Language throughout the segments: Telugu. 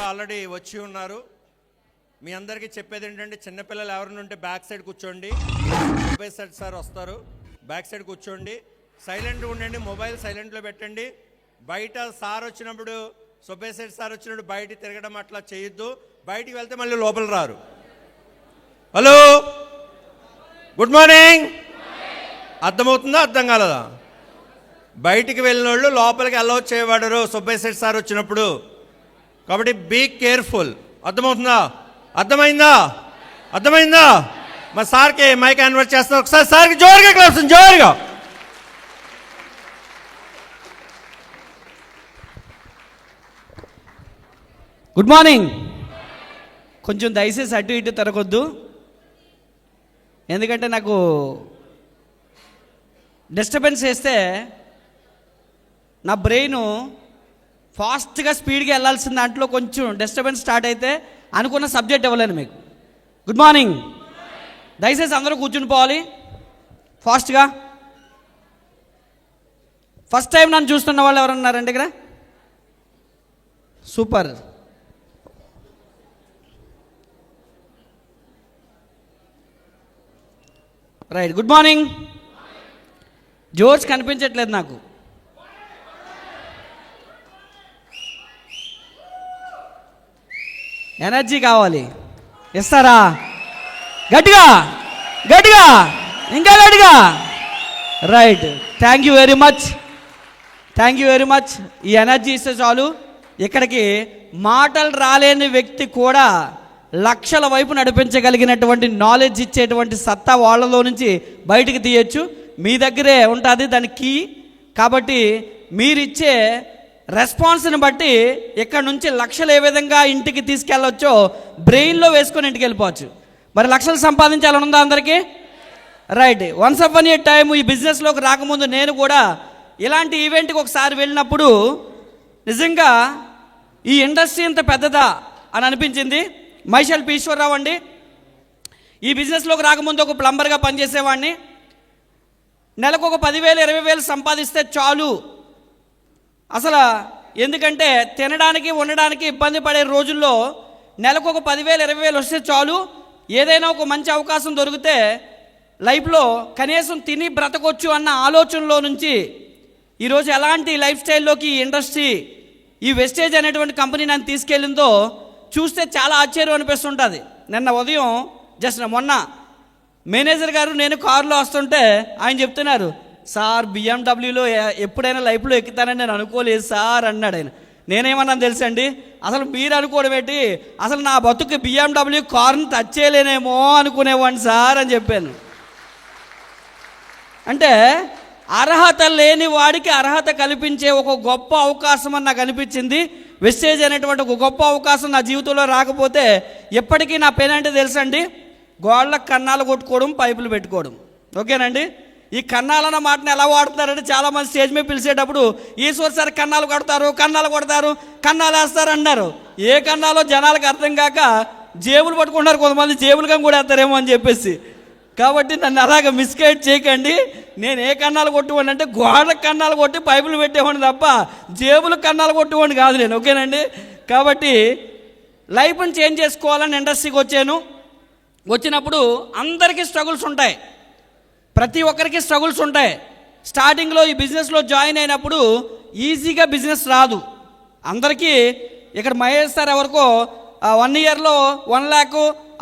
ఆల్రెడీ వచ్చి ఉన్నారు. మీ అందరికీ చెప్పేది ఏంటంటే చిన్నపిల్లలు ఎవరైనా ఉంటే బ్యాక్ సైడ్ కూర్చోండి. సార్ వస్తారు, బ్యాక్ సైడ్ కూర్చోండి. సైలెంట్గా ఉండండి, మొబైల్ సైలెంట్లో పెట్టండి. బయట సార్ వచ్చినప్పుడు సుబ్బేశెట్టి సార్ వచ్చినప్పుడు బయట తిరగడం అట్లా చేయొద్దు. బయటికి వెళ్తే మళ్ళీ లోపల రారు. Hello, good morning. అర్థమవుతుందా, అర్థం కాలదా? బయటికి వెళ్ళిన వాళ్ళు లోపలికి అలౌ చేయబడరు సుబ్బేశెట్టి సార్ వచ్చినప్పుడు. కాబట్టి బీ కేర్ఫుల్. అర్థమవుతుందా? అర్థమైందా? అర్థమైందా? మా సార్కి మైక్ కన్వర్ట్ చేస్తాను. ఒకసారి సార్కి జోరుగా క్లాప్స్, జోరుగా. Good morning. కొంచెం దయచేసి అటు ఇటు తిరగొద్దు, ఎందుకంటే నాకు డిస్టర్బెన్స్ చేస్తే నా బ్రెయిన్ ఫాస్ట్గా స్పీడ్గా వెళ్ళాల్సిన దాంట్లో కొంచెం డిస్టర్బెన్స్ స్టార్ట్ అయితే అనుకున్న సబ్జెక్ట్ ఇవ్వలేను మీకు. Good morning. దయచేసి అందరూ కూర్చుని పోవాలి ఫాస్ట్గా. ఫస్ట్ టైం నన్ను చూస్తున్న వాళ్ళు ఎవరున్నారండి ఇక్కడ? సూపర్. Right, good morning. జోర్స్ కనిపించట్లేదు నాకు. ఎనర్జీ కావాలి, ఇస్తారా? గట్టిగా గట్టిగా, ఇంకా గట్టిగా. Right, thank you very much, thank you very much. ఈ ఎనర్జీ ఇస్తే చాలు. ఇక్కడికి మాటలు రాలేని వ్యక్తి కూడా లక్షల వైపు నడిపించగలిగినటువంటి నాలెడ్జ్ ఇచ్చేటువంటి సత్తా వాళ్ళలో నుంచి బయటికి తీయచ్చు. మీ దగ్గరే ఉంటుంది దాని కీ. కాబట్టి మీరిచ్చే రెస్పాన్స్ని బట్టి ఇక్కడ నుంచి లక్షలు ఏ విధంగా ఇంటికి తీసుకెళ్ళవచ్చో బ్రెయిన్లో వేసుకొని ఇంటికి వెళ్ళిపోవచ్చు. మరి లక్షలు సంపాదించాలని ఉందా అందరికీ? రైట్. వన్స్ అపాన్ ఏ టైం ఈ బిజినెస్లోకి రాకముందు నేను కూడా ఇలాంటి ఈవెంట్కి ఒకసారి వెళ్ళినప్పుడు నిజంగా ఈ ఇండస్ట్రీ ఇంత పెద్దదా అని అనిపించింది. మైషల్ ఈశ్వరరావు అండి. ఈ బిజినెస్లోకి రాకముందు ఒక ప్లంబర్గా పనిచేసేవాడిని. నెలకు ఒక 10,000 20,000 సంపాదిస్తే చాలు. అసలు ఎందుకంటే తినడానికి ఉండడానికి ఇబ్బంది పడే రోజుల్లో నెలకు ఒక 10,000 20,000 వస్తే చాలు. ఏదైనా ఒక మంచి అవకాశం దొరికితే లైఫ్లో కనీసం తిని బ్రతకొచ్చు అన్న ఆలోచనలో నుంచి ఈరోజు ఎలాంటి లైఫ్ స్టైల్లోకి ఈ ఇండస్ట్రీ, ఈ వెస్టేజ్ అనేటువంటి కంపెనీ నన్ను తీసుకెళ్ళిందో చూస్తే చాలా ఆశ్చర్యం అనిపిస్తుంటుంది. నిన్న ఉదయం మొన్న మేనేజర్ గారు నేను కారులో వస్తుంటే ఆయన చెప్తున్నారు, సార్ బిఎండబ్ల్యూలో ఎప్పుడైనా లైఫ్లో ఎక్కుతానని నేను అనుకోలేదు సార్ అన్నాడు ఆయన. నేనేమన్నాను తెలుసండి, అసలు మీరు అనుకోవడం ఏంటి, అసలు నా బతుకు బిఎండబ్ల్యూ కారుని టచ్ చేయలేనేమో అనుకునేవాడిని సార్ అని చెప్పాను. అంటే అర్హత లేని వాడికి అర్హత కల్పించే ఒక గొప్ప అవకాశం అని నాకు అనిపించింది. వెస్టేజ్ అనేటువంటి ఒక గొప్ప అవకాశం నా జీవితంలో రాకపోతే ఎప్పటికీ నా పేరు అంటే తెలుసండి, గోళ్ళకు కన్నాలు కొట్టుకోవడం, పైపులు పెట్టుకోవడం. ఓకేనండి. ఈ కన్నాలన్న మాటను ఎలా వాడుతున్నారంటే చాలామంది స్టేజ్ మీద పిలిచేటప్పుడు ఈశ్వర్ సార్ కన్నాలు కొడతారు, కన్నాలు కొడతారు, కన్నాలు వేస్తారు అన్నారు. ఏ కన్నాలో జనాలకు అర్థం కాక జేబులు పట్టుకుంటారు, కొంతమంది జేబులుగా కూడా వేస్తారేమో అని చెప్పేసి. కాబట్టి నన్ను అలాగ మిస్గైడ్ చేయకండి. నేను ఏ కన్నాలు కొట్టుకోండి అంటే గోడ కన్నాలు కొట్టి పైపులు పెట్టేవాడిని తప్ప జేబులు కన్నాలు కొట్టుకోండి కాదు నేను. ఓకేనండి. కాబట్టి లైఫ్ని చేంజ్ చేసుకోవాలని ఇండస్ట్రీకి వచ్చాను. వచ్చినప్పుడు అందరికీ స్ట్రగుల్స్ ఉంటాయి, ప్రతి ఒక్కరికి స్ట్రగుల్స్ ఉంటాయి. స్టార్టింగ్లో ఈ బిజినెస్లో జాయిన్ అయినప్పుడు ఈజీగా బిజినెస్ రాదు అందరికీ. ఇక్కడ మహేష్ సార్ ఎవరికో 1 ఇయర్లో 1 lakh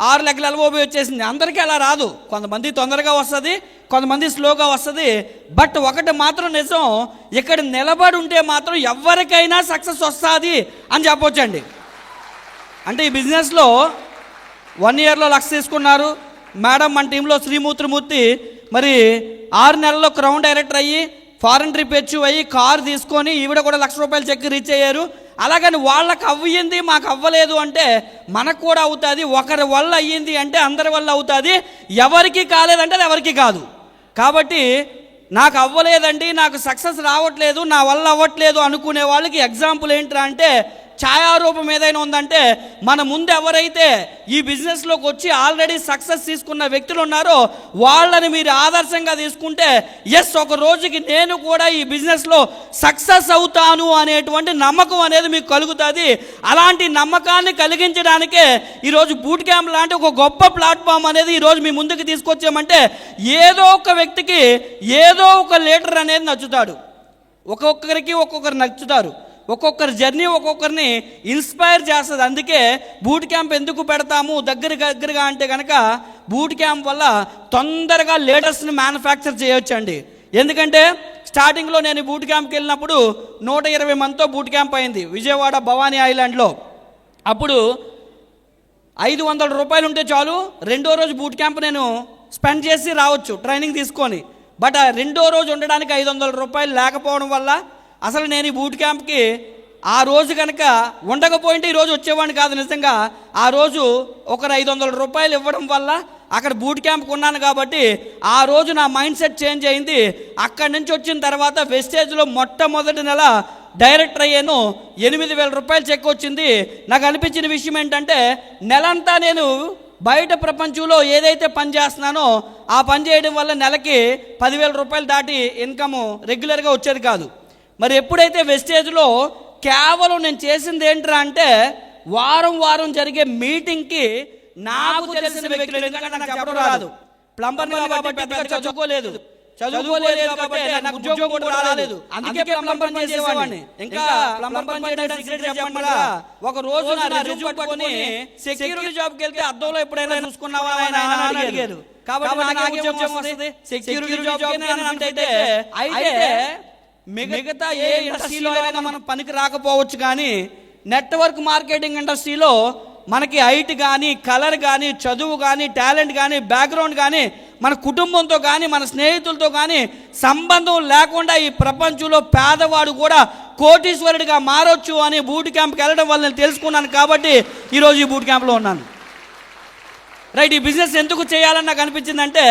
6 లక్షల ఎల్ఓబి వచ్చేసింది. అందరికీ అలా రాదు. కొంతమంది తొందరగా వస్తుంది, కొంతమంది స్లోగా వస్తుంది. బట్ ఒకటి మాత్రం నిజం, ఇక్కడ నిలబడి ఉంటే మాత్రం ఎవరికైనా సక్సెస్ వస్తుంది అని చెప్పొచ్చండి. అంటే ఈ బిజినెస్లో 1 ఇయర్లో 1 లక్ష తీసుకున్నారు మేడం. మన టీంలో శ్రీమూర్తి మరి 6 నెలల్లో క్రౌన్ డైరెక్టర్ అయ్యి ఫారెన్ ట్రిప్ అయ్యి కారు తీసుకొని ఈవిడ కూడా 1 లక్ష రూపాయలు చెక్ రీచ్ అయ్యారు. అలాగని వాళ్ళకి అవ్యింది మాకు అవ్వలేదు అంటే మనకు కూడా అవుతుంది. ఒకరి వల్ల అయ్యింది అంటే అందరి వల్ల అవుతుంది. ఎవరికి కాలేదంటే అది ఎవరికి కాదు. కాబట్టి నాకు అవ్వలేదండి, నాకు సక్సెస్ రావట్లేదు, నా వల్ల అవ్వట్లేదు అనుకునే వాళ్ళకి ఎగ్జాంపుల్ ఏంట్రా అంటే ఛాయారూపం ఏదైనా ఉందంటే మన ముందు ఎవరైతే ఈ బిజినెస్లోకి వచ్చి ఆల్రెడీ సక్సెస్ తీసుకున్న వ్యక్తులు ఉన్నారో వాళ్ళని మీరు ఆదర్శంగా తీసుకుంటే ఎస్ ఒక రోజుకి నేను కూడా ఈ బిజినెస్లో సక్సెస్ అవుతాను అనేటువంటి నమ్మకం అనేది మీకు కలుగుతుంది. అలాంటి నమ్మకాన్ని కలిగించడానికే ఈరోజు బూట్ క్యాంప్ లాంటి ఒక గొప్ప ప్లాట్ఫామ్ అనేది ఈరోజు మీ ముందుకు తీసుకొచ్చామంటే ఏదో ఒక వ్యక్తికి ఏదో ఒక లీడర్ అనేది నచ్చుతాడు, ఒక్కొక్కరికి ఒక్కొక్కరు నచ్చుతారు, ఒక్కొక్కరి జర్నీ ఒక్కొక్కరిని ఇన్స్పైర్ చేస్తుంది. అందుకే బూట్ క్యాంప్ ఎందుకు పెడతాము దగ్గరగా అంటే కనుక బూట్ క్యాంప్ వల్ల తొందరగా లీడర్స్ని మ్యానుఫ్యాక్చర్ చేయొచ్చండి. ఎందుకంటే స్టార్టింగ్లో నేను బూట్ క్యాంప్కి వెళ్ళినప్పుడు 120 మందితో బూట్ క్యాంప్ అయింది విజయవాడ భవానీ ఐలాండ్లో. అప్పుడు 500 రూపాయలు ఉంటే చాలు, 2వ రోజు బూట్ క్యాంప్ నేను స్పెండ్ చేసి రావచ్చు ట్రైనింగ్ తీసుకొని. బట్ 2వ రోజు ఉండడానికి 500 రూపాయలు లేకపోవడం వల్ల అసలు నేను ఈ బూట్ క్యాంప్కి ఆ రోజు కనుక ఉండకపోయింటే ఈరోజు వచ్చేవాడిని కాదు. నిజంగా ఆ రోజు ఒకరు 500 రూపాయలు ఇవ్వడం వల్ల అక్కడ బూట్ క్యాంప్కి ఉన్నాను కాబట్టి ఆ రోజు నా మైండ్ సెట్ చేంజ్ అయింది. అక్కడి నుంచి వచ్చిన తర్వాత వెస్టేజ్లో మొట్టమొదటి నెల డైరెక్టర్ అయ్యాను. 8,000 రూపాయలు చెక్ వచ్చింది. నాకు అనిపించిన విషయం ఏంటంటే నెలంతా నేను బయట ప్రపంచంలో ఏదైతే పని చేస్తున్నానో ఆ పని చేయడం వల్ల నెలకి 10,000 రూపాయలు దాటి ఇన్కమ్ రెగ్యులర్గా వచ్చేది కాదు. మరి ఎప్పుడైతే వెస్టేజ్లో కేవలం నేను చేసింది ఏంట్రా అంటే వారం జరిగే మీటింగ్కి నాకు తెలిసిన వ్యక్తులు, ఎందుకంటే నాకు చెప్పడం రాదు, ప్లంబర్ కాబట్టి పెద్దగా చదువుకోలేదు కాబట్టి నాకు ఉద్యోగం కూడా రాలేదు. అందుకే ప్లంబర్ పని చేసేవాడిని. ఇంకా ప్లంబర్ పని చేయడానికి సీక్రెట్ చెప్పమన్నా ఒక రోజు నా రెజ్యూమ్ పట్టుకొని సెక్యూరిటీ జాబ్కి వెళ్తే అద్దంలో ఎప్పుడైనా చూసుకున్నావా అని అడిగారు. కాబట్టి నాకు ఉద్యోగం వస్తుంది సెక్యూరిటీ జాబ్ అయితే మిగతా ఏ ఇండస్ట్రీలో అయినా మనం పనికి రాకపోవచ్చు, కానీ నెట్వర్క్ మార్కెటింగ్ ఇండస్ట్రీలో మనకి హైట్ కానీ కలర్ కానీ చదువు కానీ టాలెంట్ కానీ బ్యాక్గ్రౌండ్ కానీ మన కుటుంబంతో కానీ మన స్నేహితులతో కానీ సంబంధం లేకుండా ఈ ప్రపంచంలో పేదవాడు కూడా కోటీశ్వరుడిగా మారొచ్చు అని బూట్ క్యాంప్కి వెళ్ళడం వల్ల నేను తెలుసుకున్నాను. కాబట్టి ఈరోజు ఈ బూట్ క్యాంప్లో ఉన్నాను. రైట్. ఈ బిజినెస్ ఎందుకు చేయాలని నాకు అనిపించిందంటే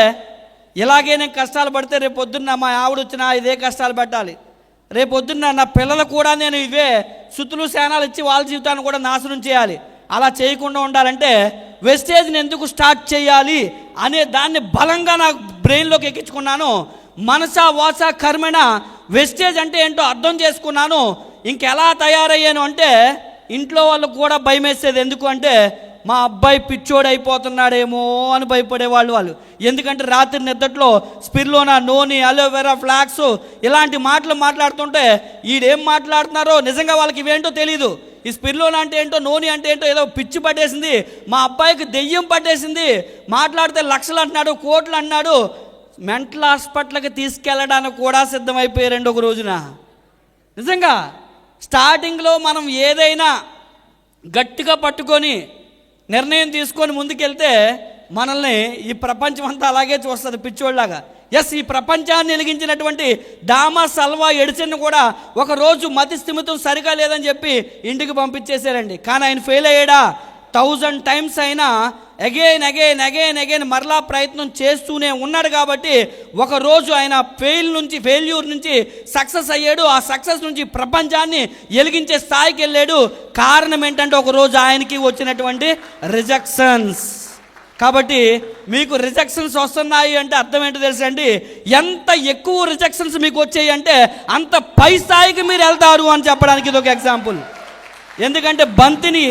ఇలాగే నేను కష్టాలు పడితే రేపు పొద్దున్న మా ఆవిడ వచ్చినా ఇదే కష్టాలు పెట్టాలి, రేపు పొద్దున్న నా పిల్లలు కూడా నేను ఇవే సుతులు శానాలు ఇచ్చి వాళ్ళ జీవితాన్ని కూడా నాశనం చేయాలి. అలా చేయకుండా ఉండాలంటే వెస్టేజ్ని ఎందుకు స్టార్ట్ చేయాలి అనే దాన్ని బలంగా నా బ్రెయిన్లోకి ఎక్కించుకున్నాను. మనసా వాచ కర్మణ వెస్టేజ్ అంటే ఏంటో అర్థం చేసుకున్నాను. ఇంకెలా తయారయ్యాను అంటే ఇంట్లో వాళ్ళకు కూడా భయం వేసేది. ఎందుకు అంటే మా అబ్బాయి పిచ్చోడు అయిపోతున్నాడేమో అని భయపడేవాళ్ళు వాళ్ళు. ఎందుకంటే రాత్రి నిద్రలో స్పిర్లోనా నోని అలోవెరా ఫ్లాక్స్ ఇలాంటి మాటలు మాట్లాడుతుంటే ఈడేం మాట్లాడుతున్నారో నిజంగా వాళ్ళకి ఇవేంటో తెలీదు. ఈ స్పిర్లోనా అంటే ఏంటో నోని అంటే ఏంటో ఏదో పిచ్చి పట్టేసింది, మా అబ్బాయికి దెయ్యం పట్టేసింది, మాట్లాడితే లక్షలు అంటున్నాడు కోట్లు అంటున్నాడు. మెంటల్ హాస్పిటల్కి తీసుకెళ్ళడానికి కూడా సిద్ధమైపోయారండి ఒక రోజున. నిజంగా స్టార్టింగ్లో మనం ఏదైనా గట్టిగా పట్టుకొని నిర్ణయం తీసుకొని ముందుకెళ్తే మనల్ని ఈ ప్రపంచం అంతా అలాగే చూస్తుంది పిచ్చోళ్ళలాగా. ఎస్, ఈ ప్రపంచాన్ని వెలిగించినటువంటి డామస్ అల్వా ఎడిసన్ కూడా ఒకరోజు మతి స్థిమితం సరిగా లేదని చెప్పి ఇంటికి పంపించేశారండి. కానీ ఆయన ఫెయిల్ అయ్యాడా? 1000 టైమ్స్ అయినా అగైన్ మరలా ప్రయత్నం చేస్తూనే ఉన్నాడు. కాబట్టి ఒకరోజు ఆయన ఫెయిల్యూర్ నుంచి సక్సెస్ అయ్యాడు. ఆ సక్సెస్ నుంచి ప్రపంచాన్ని వెలిగించే స్థాయికి వెళ్ళాడు. కారణం ఏంటంటే ఒకరోజు ఆయనకి వచ్చినటువంటి రిజెక్షన్స్. కాబట్టి మీకు రిజెక్షన్స్ వస్తున్నాయి అంటే అర్థం ఏంటో తెలుసా అండి, ఎంత ఎక్కువ రిజెక్షన్స్ మీకు వచ్చాయి అంటే అంత పై స్థాయికి మీరు వెళ్తారు అని చెప్పడానికి ఇది ఒక ఎగ్జాంపుల్. ఎందుకంటే బంతిని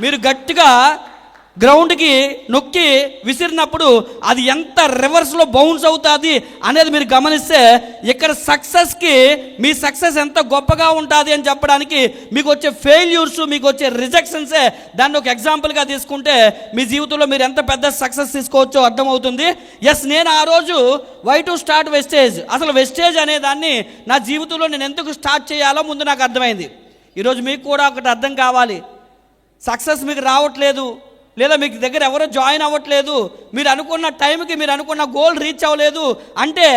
మీరు గట్టిగా గ్రౌండ్కి నొక్కి విసిరినప్పుడు అది ఎంత రివర్స్లో బౌన్స్ అవుతుంది అనేది మీరు గమనిస్తే ఇక్కడ సక్సెస్కి మీ సక్సెస్ ఎంత గొప్పగా ఉంటుంది అని చెప్పడానికి మీకు వచ్చే ఫెయిల్యూర్స్, మీకు వచ్చే రిజెక్షన్సే దాన్ని ఒక ఎగ్జాంపుల్గా తీసుకుంటే మీ జీవితంలో మీరు ఎంత పెద్ద సక్సెస్ తీసుకోవచ్చో అర్థమవుతుంది. ఎస్, నేను ఆ రోజు వై టు స్టార్ట్ వెస్టేజ్, అసలు వెస్టేజ్ అనే దాన్ని నా జీవితంలో నేను ఎందుకు స్టార్ట్ చేయాలో ముందు నాకు అర్థమైంది. ఈరోజు మీకు కూడా ఒకటి అర్థం కావాలి. సక్సెస్ మీకు రావట్లేదు, లేదా మీకు దగ్గర ఎవరో జాయిన్ అవ్వట్లేదు, మీరు అనుకున్న టైంకి మీరు అనుకున్న గోల్ రీచ్ అవ్వలేదు అంటే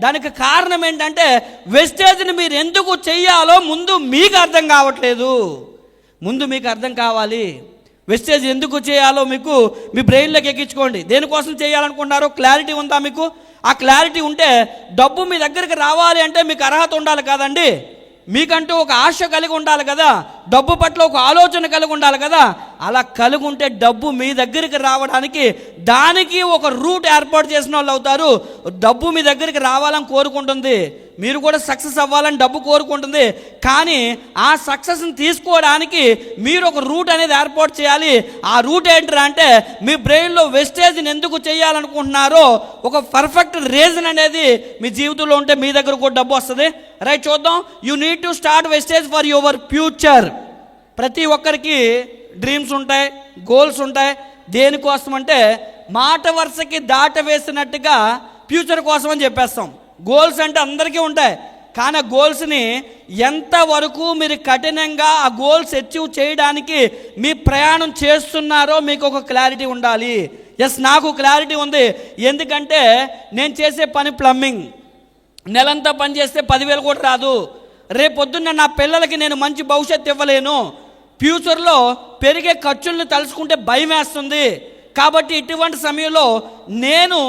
దానికి కారణం ఏంటంటే వెస్టేజ్ని మీరు ఎందుకు చెయ్యాలో ముందు మీకు అర్థం కావట్లేదు. ముందు మీకు అర్థం కావాలి. వెస్టేజ్ ఎందుకు చేయాలో మీకు మీ బ్రెయిన్లోకి ఎక్కించుకోండి. దేనికోసం చేయాలనుకుంటున్నారో క్లారిటీ ఉందా మీకు? ఆ క్లారిటీ ఉంటే డబ్బు మీ దగ్గరికి రావాలి అంటే మీకు అర్హత ఉండాలి కదండి. మీకంటూ ఒక ఆశ కలిగి ఉండాలి కదా, డబ్బు పట్ల ఒక ఆలోచన కలిగి ఉండాలి కదా. అలా కలిగి ఉంటే డబ్బు మీ దగ్గరికి రావడానికి దానికి ఒక రూట్ ఏర్పాటు చేసిన వాళ్ళు అవుతారు. డబ్బు మీ దగ్గరికి రావాలని కోరుకుంటుంది, మీరు కూడా సక్సెస్ అవ్వాలని డబ్బు కోరుకుంటుంది. కానీ ఆ సక్సెస్ని తీసుకోవడానికి మీరు ఒక రూట్ అనేది ఏర్పాటు చేయాలి. ఆ రూట్ ఏంటంటే అంటే మీ బ్రెయిన్లో వెస్టేజ్ని ఎందుకు చేయాలనుకుంటున్నారో ఒక పర్ఫెక్ట్ రీజన్ అనేది మీ జీవితంలో ఉంటే మీ దగ్గర కూడా డబ్బు వస్తుంది. రైట్, చూద్దాం. You need to start wastage for your future. ప్రతి ఒక్కరికి డ్రీమ్స్ ఉంటాయి, గోల్స్ ఉంటాయి. దేనికోసం అంటే మాట వరుసకి దాట వేసినట్టుగా ఫ్యూచర్ కోసం అని చెప్పేస్తాం. గోల్స్ అంటే అందరికీ ఉంటాయి, కానీ ఆ గోల్స్ని ఎంతవరకు మీరు కఠినంగా ఆ గోల్స్ అచీవ్ చేయడానికి మీ ప్రయాణం చేస్తున్నారో మీకు ఒక క్లారిటీ ఉండాలి. ఎస్, నాకు క్లారిటీ ఉంది. ఎందుకంటే నేను చేసే పని ప్లంబింగ్. నెలంతా పని చేస్తే 10,000 కూడా రాదు. రేపొద్దున్న నా పిల్లలకి నేను మంచి భవిష్యత్తు ఇవ్వలేను. ఫ్యూచర్లో పెరిగే ఖర్చులను తలుచుకుంటే భయం వేస్తుంది. కాబట్టి ఇటువంటి సమయంలో నేను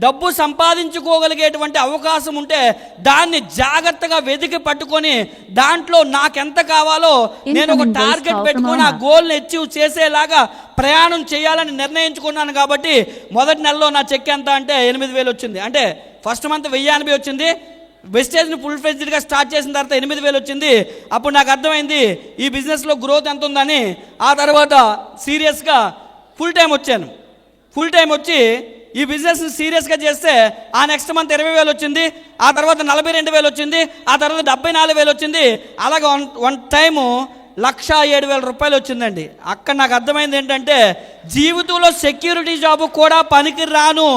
డబ్బు సంపాదించుకోగలిగేటువంటి అవకాశం ఉంటే దాన్ని జాగ్రత్తగా వెతికి పట్టుకొని దాంట్లో నాకెంత కావాలో నేను ఒక టార్గెట్ పెట్టుకొని ఆ గోల్ని అచీవ్ చేసేలాగా ప్రయాణం చేయాలని నిర్ణయించుకున్నాను. కాబట్టి మొదటి నెలలో నా చెక్ ఎంత అంటే 8,000 వచ్చింది. అంటే ఫస్ట్ మంత్ 1,080 వచ్చింది. వెస్టేజ్ని ఫుల్ ఫ్లెడ్జ్డ్గా స్టార్ట్ చేసిన తర్వాత 8,000 వచ్చింది. అప్పుడు నాకు అర్థమైంది ఈ బిజినెస్లో గ్రోత్ ఎంత ఉందని. ఆ తర్వాత సీరియస్గా ఫుల్ టైం వచ్చాను. ఫుల్ టైం వచ్చి ఈ బిజినెస్ని సీరియస్గా చేస్తే ఆ నెక్స్ట్ మంత్ 20,000 వచ్చింది. ఆ తర్వాత 42,000 వచ్చింది. ఆ తర్వాత 74,000 వచ్చింది. అలాగే వన్ టైము 107,000 రూపాయలు వచ్చిందండి. అక్కడ నాకు అర్థమైంది ఏంటంటే జీవితంలో సెక్యూరిటీ జాబ్ కూడా పనికి రాను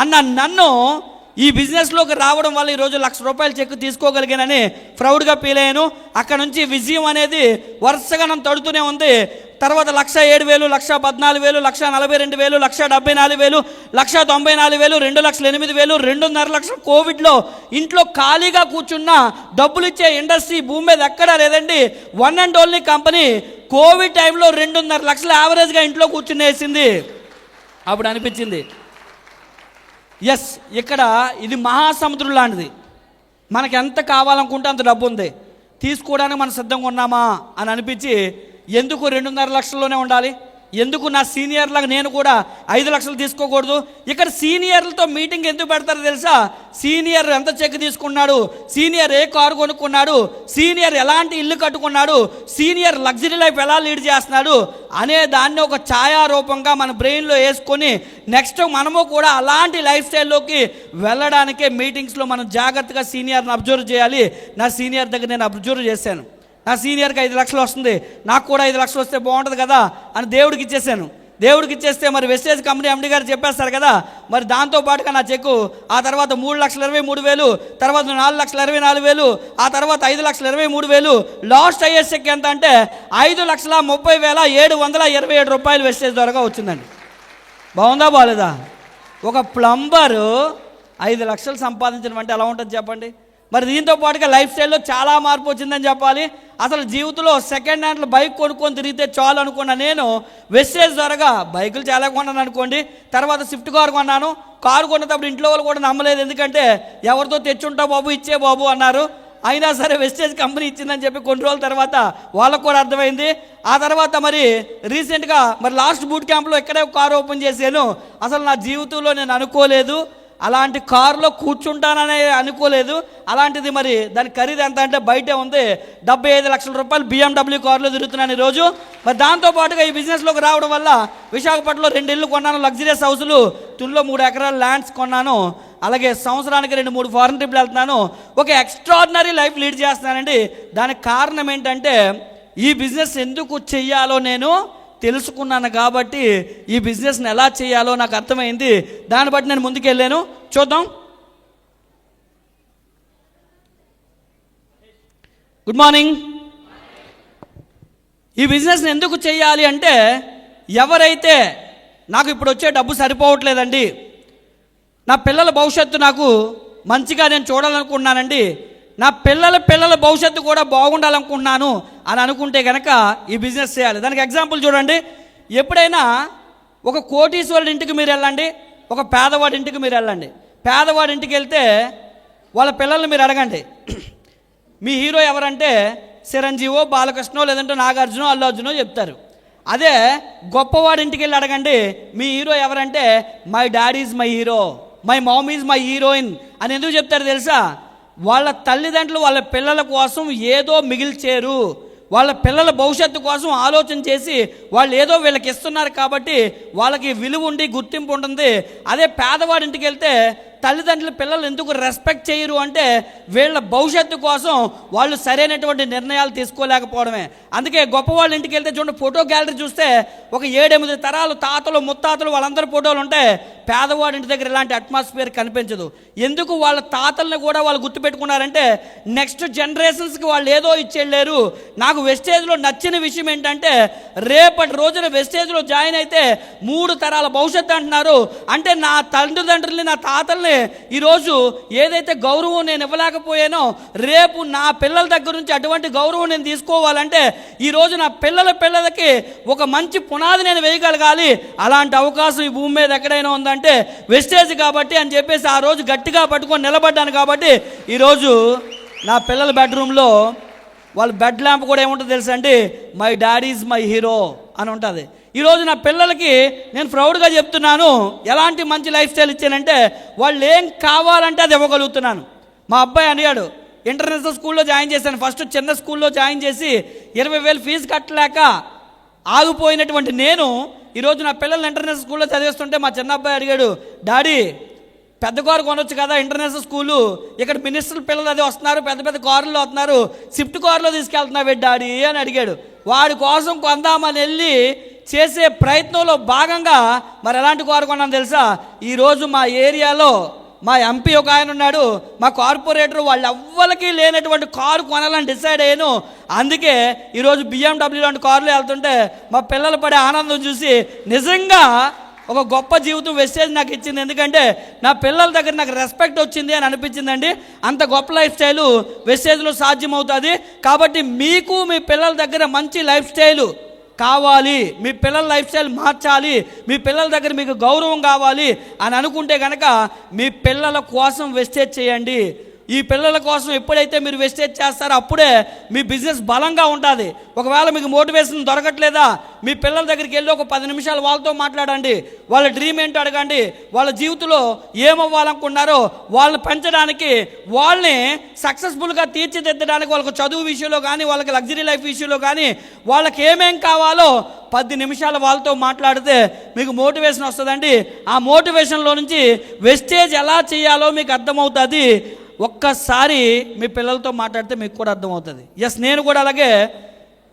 అన్న నన్ను ఈ బిజినెస్లోకి రావడం వల్ల ఈరోజు 1,00,000 రూపాయల చెక్ తీసుకోగలిగానని ప్రౌడ్గా ఫీల్ అయ్యాను. అక్కడ నుంచి విజయం అనేది వరుసగా నన్ను తడుతూనే ఉంది. తర్వాత 1,07,000, 1,14,000, 1,42,000, 1,74,000, 1,94,000, 2,08,000, 2,500,000. కోవిడ్లో ఇంట్లో ఖాళీగా కూర్చున్న డబ్బులు ఇచ్చే ఇండస్ట్రీ భూమి మీద ఎక్కడా లేదండి. One and only company Covid టైంలో 2,50,000 యావరేజ్గా ఇంట్లో కూర్చునేసింది. అప్పుడు అనిపించింది ఎస్, ఇక్కడ ఇది మహాసముద్రం లాంటిది. మనకి ఎంత కావాలనుకుంటే అంత డబ్బు ఉంది, తీసుకోవడానికి మనం సిద్ధంగా ఉన్నామా అని అనిపించి ఎందుకు 2,50,000లోనే ఉండాలి, ఎందుకు నా సీనియర్లాగా నేను కూడా 5,00,000 తీసుకోకూడదు. ఇక్కడ సీనియర్లతో మీటింగ్ ఎందుకు పెడతారో తెలుసా? సీనియర్ ఎంత చెక్ తీసుకున్నాడు, సీనియర్ ఏ కారు కొనుక్కున్నాడు, సీనియర్ ఎలాంటి ఇల్లు కట్టుకున్నాడు, సీనియర్ లగ్జరీ లైఫ్ ఎలా లీడ్ చేస్తున్నాడు అనే దాన్ని ఒక ఛాయారూపంగా మన బ్రెయిన్లో వేసుకొని నెక్స్ట్ మనము కూడా అలాంటి లైఫ్ స్టైల్లోకి వెళ్ళడానికే మీటింగ్స్లో మనం జాగ్రత్తగా సీనియర్ని అబ్జర్వ్ చేయాలి. నా సీనియర్ దగ్గర నేను అబ్జర్వ్ చేశాను. నా సీనియర్కి 5,00,000 వస్తుంది, నాకు కూడా 5,00,000 వస్తే బాగుంటుంది కదా అని దేవుడికి ఇచ్చేసాను. దేవుడికి ఇచ్చేస్తే మరి వెస్టేజ్ కంపెనీ ఎండి గారు చెప్పేస్తారు కదా, మరి దాంతోపాటుగా నా చెక్కు ఆ తర్వాత 3,23,000, తర్వాత 4,24,000, ఆ తర్వాత 5,23,000, లాస్ట్ అయ్యే చెక్ ఎంత అంటే 5,30,727 రూపాయలు వెస్టేజ్ ద్వారా వచ్చిందండి. బాగుందా బాగాలేదా? ఒక ప్లంబరు 5,00,000 సంపాదించడం అంటే ఎలా ఉంటుంది చెప్పండి. మరి దీంతో పాటుగా లైఫ్ స్టైల్లో చాలా మార్పు వచ్చిందని చెప్పాలి. అసలు జీవితంలో సెకండ్ హ్యాండ్లో బైక్ కొనుక్కొని తిరిగితే చాలు అనుకున్న నేను వెస్టేజ్ ద్వారా బైకులు చాలా కొన్నాను అనుకోండి. తర్వాత స్విఫ్ట్ కారు కొన్నాను. కారు కొన్నప్పుడు ఇంట్లో వాళ్ళు కూడా నమ్మలేదు, ఎందుకంటే ఎవరితో తెచ్చుంటావు బాబు, ఇచ్చే బాబు అన్నారు. అయినా సరే వెస్టేజ్ కంపెనీ ఇచ్చిందని చెప్పి కొన్ని రోజుల తర్వాత వాళ్ళకు కూడా అర్థమైంది. ఆ తర్వాత మరి రీసెంట్గా మరి లాస్ట్ బూట్ క్యాంప్లో ఇక్కడే కారు ఓపెన్ చేశాను. అసలు నా జీవితంలో నేను అనుకోలేదు, అలాంటి కారులో కూర్చుంటాననే అనుకోలేదు. అలాంటిది మరి దాని ఖరీదు ఎంత అంటే బయటే ఉంది, 75 లక్షల రూపాయలు BMW కారులో తిరుగుతున్నాను ఈరోజు. మరి దాంతోపాటుగా ఈ బిజినెస్లోకి రావడం వల్ల విశాఖపట్నంలో 2 ఇళ్ళు కొన్నాను, లగ్జరియస్ హౌసులు, తుల్లో 3 ఎకరాల ల్యాండ్స్ కొన్నాను. అలాగే సంవత్సరానికి 2-3 ఫారెన్ ట్రిప్లు వెళ్తున్నాను. ఒక ఎక్స్ట్రాడినరీ లైఫ్ లీడ్ చేస్తున్నానండి. దానికి కారణం ఏంటంటే ఈ బిజినెస్ ఎందుకు చెయ్యాలో నేను తెలుసుకున్నాను కాబట్టి ఈ బిజినెస్ని ఎలా చేయాలో నాకు అర్థమైంది. దాన్ని బట్టి నేను ముందుకెళ్ళాను. చూద్దాం. Good morning. ఈ బిజినెస్ని ఎందుకు చేయాలి అంటే ఎవరైతే నాకు ఇప్పుడు వచ్చే డబ్బు సరిపోవట్లేదండి, నా పిల్లల భవిష్యత్తు నాకు మంచిగా నేను చూడాలనుకుంటున్నానండి, నా పిల్లల భవిష్యత్తు కూడా బాగుండాలనుకుంటున్నాను అని అనుకుంటే కనుక ఈ బిజినెస్ చేయాలి. దానికి ఎగ్జాంపుల్ చూడండి. ఎప్పుడైనా ఒక కోటీశ్వరుడి ఇంటికి మీరు వెళ్ళండి, ఒక పేదవాడి ఇంటికి మీరు వెళ్ళండి. పేదవాడి ఇంటికి వెళ్తే వాళ్ళ పిల్లల్ని మీరు అడగండి, మీ హీరో ఎవరంటే చిరంజీవో, బాలకృష్ణో, లేదంటే నాగార్జునో, అల్లు అర్జునో చెప్తారు. అదే గొప్పవాడి ఇంటికి వెళ్ళి అడగండి, మీ హీరో ఎవరంటే my daddy is my hero, my mom is my heroine అని ఎందుకు చెప్తారు తెలుసా? వాళ్ళ తల్లిదండ్రులు వాళ్ళ పిల్లల కోసం ఏదో మిగిల్చారు, వాళ్ళ పిల్లల భవిష్యత్తు కోసం ఆలోచన చేసి వాళ్ళు ఏదో వీళ్ళకి ఇస్తున్నారు కాబట్టి వాళ్ళకి విలువ ఉండి గుర్తింపు ఉంటుంది. అదే పేదవాడి ఇంటికి వెళ్తే తల్లిదండ్రుల పిల్లలు ఎందుకు రెస్పెక్ట్ చేయరు అంటే వీళ్ళ భవిష్యత్తు కోసం వాళ్ళు సరైనటువంటి నిర్ణయాలు తీసుకోలేకపోవడమే. అందుకే గొప్పవాళ్ళ ఇంటికి వెళ్తే చూడండి, ఫోటో గ్యాలరీ చూస్తే ఒక 7-8 తరాలు, తాతలు ముత్తాతలు వాళ్ళందరి ఫోటోలు ఉంటాయి. పేదవాడి ఇంటి దగ్గర ఇలాంటి అట్మాస్ఫియర్ కనిపించదు. ఎందుకు? వాళ్ళ తాతల్ని కూడా వాళ్ళు గుర్తుపెట్టుకున్నారంటే నెక్స్ట్ జనరేషన్స్కి వాళ్ళు ఏదో ఇచ్చేళ్ళారు. నాకు వెస్టేజ్లో నచ్చిన విషయం ఏంటంటే రేపటి రోజున వెస్టేజ్లో జాయిన్ అయితే 3 తరాల భవిష్యత్తు అంటున్నారు. అంటే నా తల్లిదండ్రుల్ని, నా తాతల్ని ఈరోజు ఏదైతే గౌరవం నేను ఇవ్వలేకపోయానో రేపు నా పిల్లల దగ్గర నుంచి అటువంటి గౌరవం నేను తీసుకోవాలంటే ఈరోజు నా పిల్లలకి ఒక మంచి పునాది నేను వేయగలగాలి. అలాంటి అవకాశం ఈ భూమి మీద ఎక్కడైనా ఉందంటే వెస్టేజ్ కాబట్టి అని చెప్పేసి ఆ రోజు గట్టిగా పట్టుకొని నిలబడ్డాను. కాబట్టి ఈరోజు నా పిల్లల బెడ్రూమ్లో వాళ్ళ బెడ్ ల్యాంప్ కూడా ఏముంటుంది తెలుసా అండి? My daddy is my hero అని ఉంటుంది. ఈరోజు నా పిల్లలకి నేను ప్రౌడ్గా చెప్తున్నాను, ఎలాంటి మంచి లైఫ్ స్టైల్ ఇచ్చానంటే వాళ్ళు ఏం కావాలంటే అది ఇవ్వగలుగుతున్నాను. మా అబ్బాయి అడిగాడు, ఇంటర్నేషనల్ స్కూల్లో జాయిన్ చేశాను. ఫస్ట్ చిన్న స్కూల్లో జాయిన్ చేసి 20,000 ఫీజు కట్టలేక ఆగిపోయినటువంటి నేను ఈరోజు నా పిల్లల్ని ఇంటర్నేషనల్ స్కూల్లో చదివిస్తుంటే మా చిన్న అబ్బాయి అడిగాడు, డాడీ పెద్ద కారు కొనొచ్చు కదా ఇంటర్నేషనల్ స్కూలు, ఇక్కడ మినిస్టర్ పిల్లలు అది వస్తున్నారు, పెద్ద పెద్ద కారుల్లో వస్తున్నారు, స్విఫ్ట్ కారులో తీసుకెళ్తున్నావు డాడీ అని అడిగాడు. వాడి కోసం కొందామని వెళ్ళి చేసే ప్రయత్నంలో భాగంగా మరి ఎలాంటి కారు కొన్నాను తెలుసా? ఈరోజు మా ఏరియాలో మా ఎంపీ ఒక ఆయన ఉన్నాడు, మా కార్పొరేటర్, వాళ్ళు ఎవ్వరికి లేనటువంటి కారు కొనాలని డిసైడ్ అయ్యాను. అందుకే ఈరోజు BMW లాంటి కారులో వెళ్తుంటే మా పిల్లలు పడే ఆనందం చూసి నిజంగా ఒక గొప్ప జీవితం వెస్టేజ్ నాకు ఇచ్చింది. ఎందుకంటే నా పిల్లల దగ్గర నాకు రెస్పెక్ట్ వచ్చింది అని అనిపించిందండి. అంత గొప్ప లైఫ్ స్టైలు వెస్టేజ్లో సాధ్యమవుతుంది. కాబట్టి మీకు మీ పిల్లల దగ్గర మంచి లైఫ్ స్టైలు కావాలి, మీ పిల్లల లైఫ్ స్టైల్ మార్చాలి, మీ పిల్లల దగ్గర మీకు గౌరవం కావాలి అని అనుకుంటే కనుక మీ పిల్లల కోసం వెస్టేజ్ చేయండి. ఈ పిల్లల కోసం ఎప్పుడైతే మీరు వెస్టేజ్ చేస్తారో అప్పుడే మీ బిజినెస్ బలంగా ఉంటుంది. ఒకవేళ మీకు మోటివేషన్ దొరకట్లేదా, మీ పిల్లల దగ్గరికి వెళ్ళి ఒక 10 నిమిషాలు వాళ్ళతో మాట్లాడండి. వాళ్ళ డ్రీమ్ ఏంటో అడగండి. వాళ్ళ జీవితంలో ఏమవ్వాలనుకున్నారో వాళ్ళని పెంచడానికి, వాళ్ళని సక్సెస్ఫుల్గా తీర్చిదిద్దడానికి, వాళ్ళకి చదువు విషయంలో కానీ, వాళ్ళకి లగ్జరీ లైఫ్ విషయంలో కానీ, వాళ్ళకి ఏమేం కావాలో 10 నిమిషాలు వాళ్ళతో మాట్లాడితే మీకు మోటివేషన్ వస్తుందండి. ఆ మోటివేషన్లో నుంచి వెస్టేజ్ ఎలా చేయాలో మీకు అర్థమవుతుంది. ఒక్కసారి మీ పిల్లలతో మాట్లాడితే మీకు కూడా అర్థమవుతుంది. ఎస్, నేను కూడా అలాగే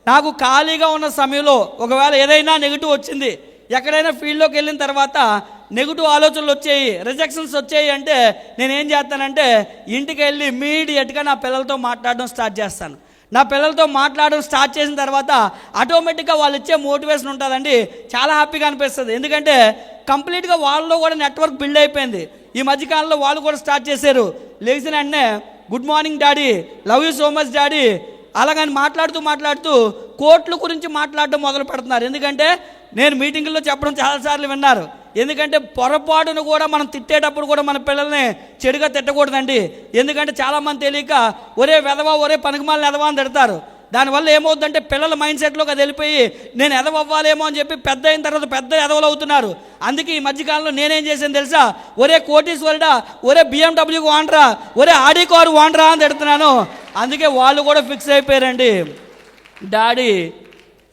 నాకు ఖాళీగా ఉన్న సమయంలో ఒకవేళ ఏదైనా నెగిటివ్ వచ్చింది, ఎక్కడైనా ఫీల్డ్లోకి వెళ్ళిన తర్వాత నెగిటివ్ ఆలోచనలు వచ్చాయి, రిజెక్షన్స్ వచ్చాయి అంటే నేనేం చేస్తానంటే ఇంటికి వెళ్ళి ఇమ్మీడియట్గా నా పిల్లలతో మాట్లాడడం స్టార్ట్ చేస్తాను. నా పిల్లలతో మాట్లాడడం స్టార్ట్ చేసిన తర్వాత ఆటోమేటిక్గా వాళ్ళు ఇచ్చే మోటివేషన్ ఉంటుందండి. చాలా హ్యాపీగా అనిపిస్తుంది. ఎందుకంటే కంప్లీట్గా వాళ్ళలో కూడా నెట్వర్క్ బిల్డ్ అయిపోయింది. ఈ మధ్యకాలంలో వాళ్ళు కూడా స్టార్ట్ చేశారు. లేచిన వెంటనే good morning daddy, love you so much daddy, అలాగని మాట్లాడుతూ కోట్ల గురించి మాట్లాడడం మొదలు పెడుతున్నారు. ఎందుకంటే నేను మీటింగుల్లో చెప్పడం చాలాసార్లు విన్నారు, ఎందుకంటే పొరపాటును కూడా మనం తిట్టేటప్పుడు కూడా మన పిల్లల్ని చెడుగా తిట్టకూడదండి. ఎందుకంటే చాలామంది తెలియక ఒరే వెధవా, ఒరే పనికిమాలిన ఎదవా అని తిడతారు. దానివల్ల ఏమవుతుందంటే పిల్లల మైండ్ సెట్లోకి అది వెళ్ళిపోయి నేను ఎదవవ్వాలేమో అని చెప్పి పెద్ద అయిన తర్వాత పెద్ద ఎదవలు అవుతున్నారు. అందుకే ఈ మధ్యకాలంలో నేనేం చేశాను తెలుసా, ఒరే కోటీశ్వరుడా, ఒరే BMW వాండ్రా, ఒరే ఆడి కారు వాండ్రా అని తిడుతున్నాను. అందుకే వాళ్ళు కూడా ఫిక్స్ అయిపోయారండి, డాడీ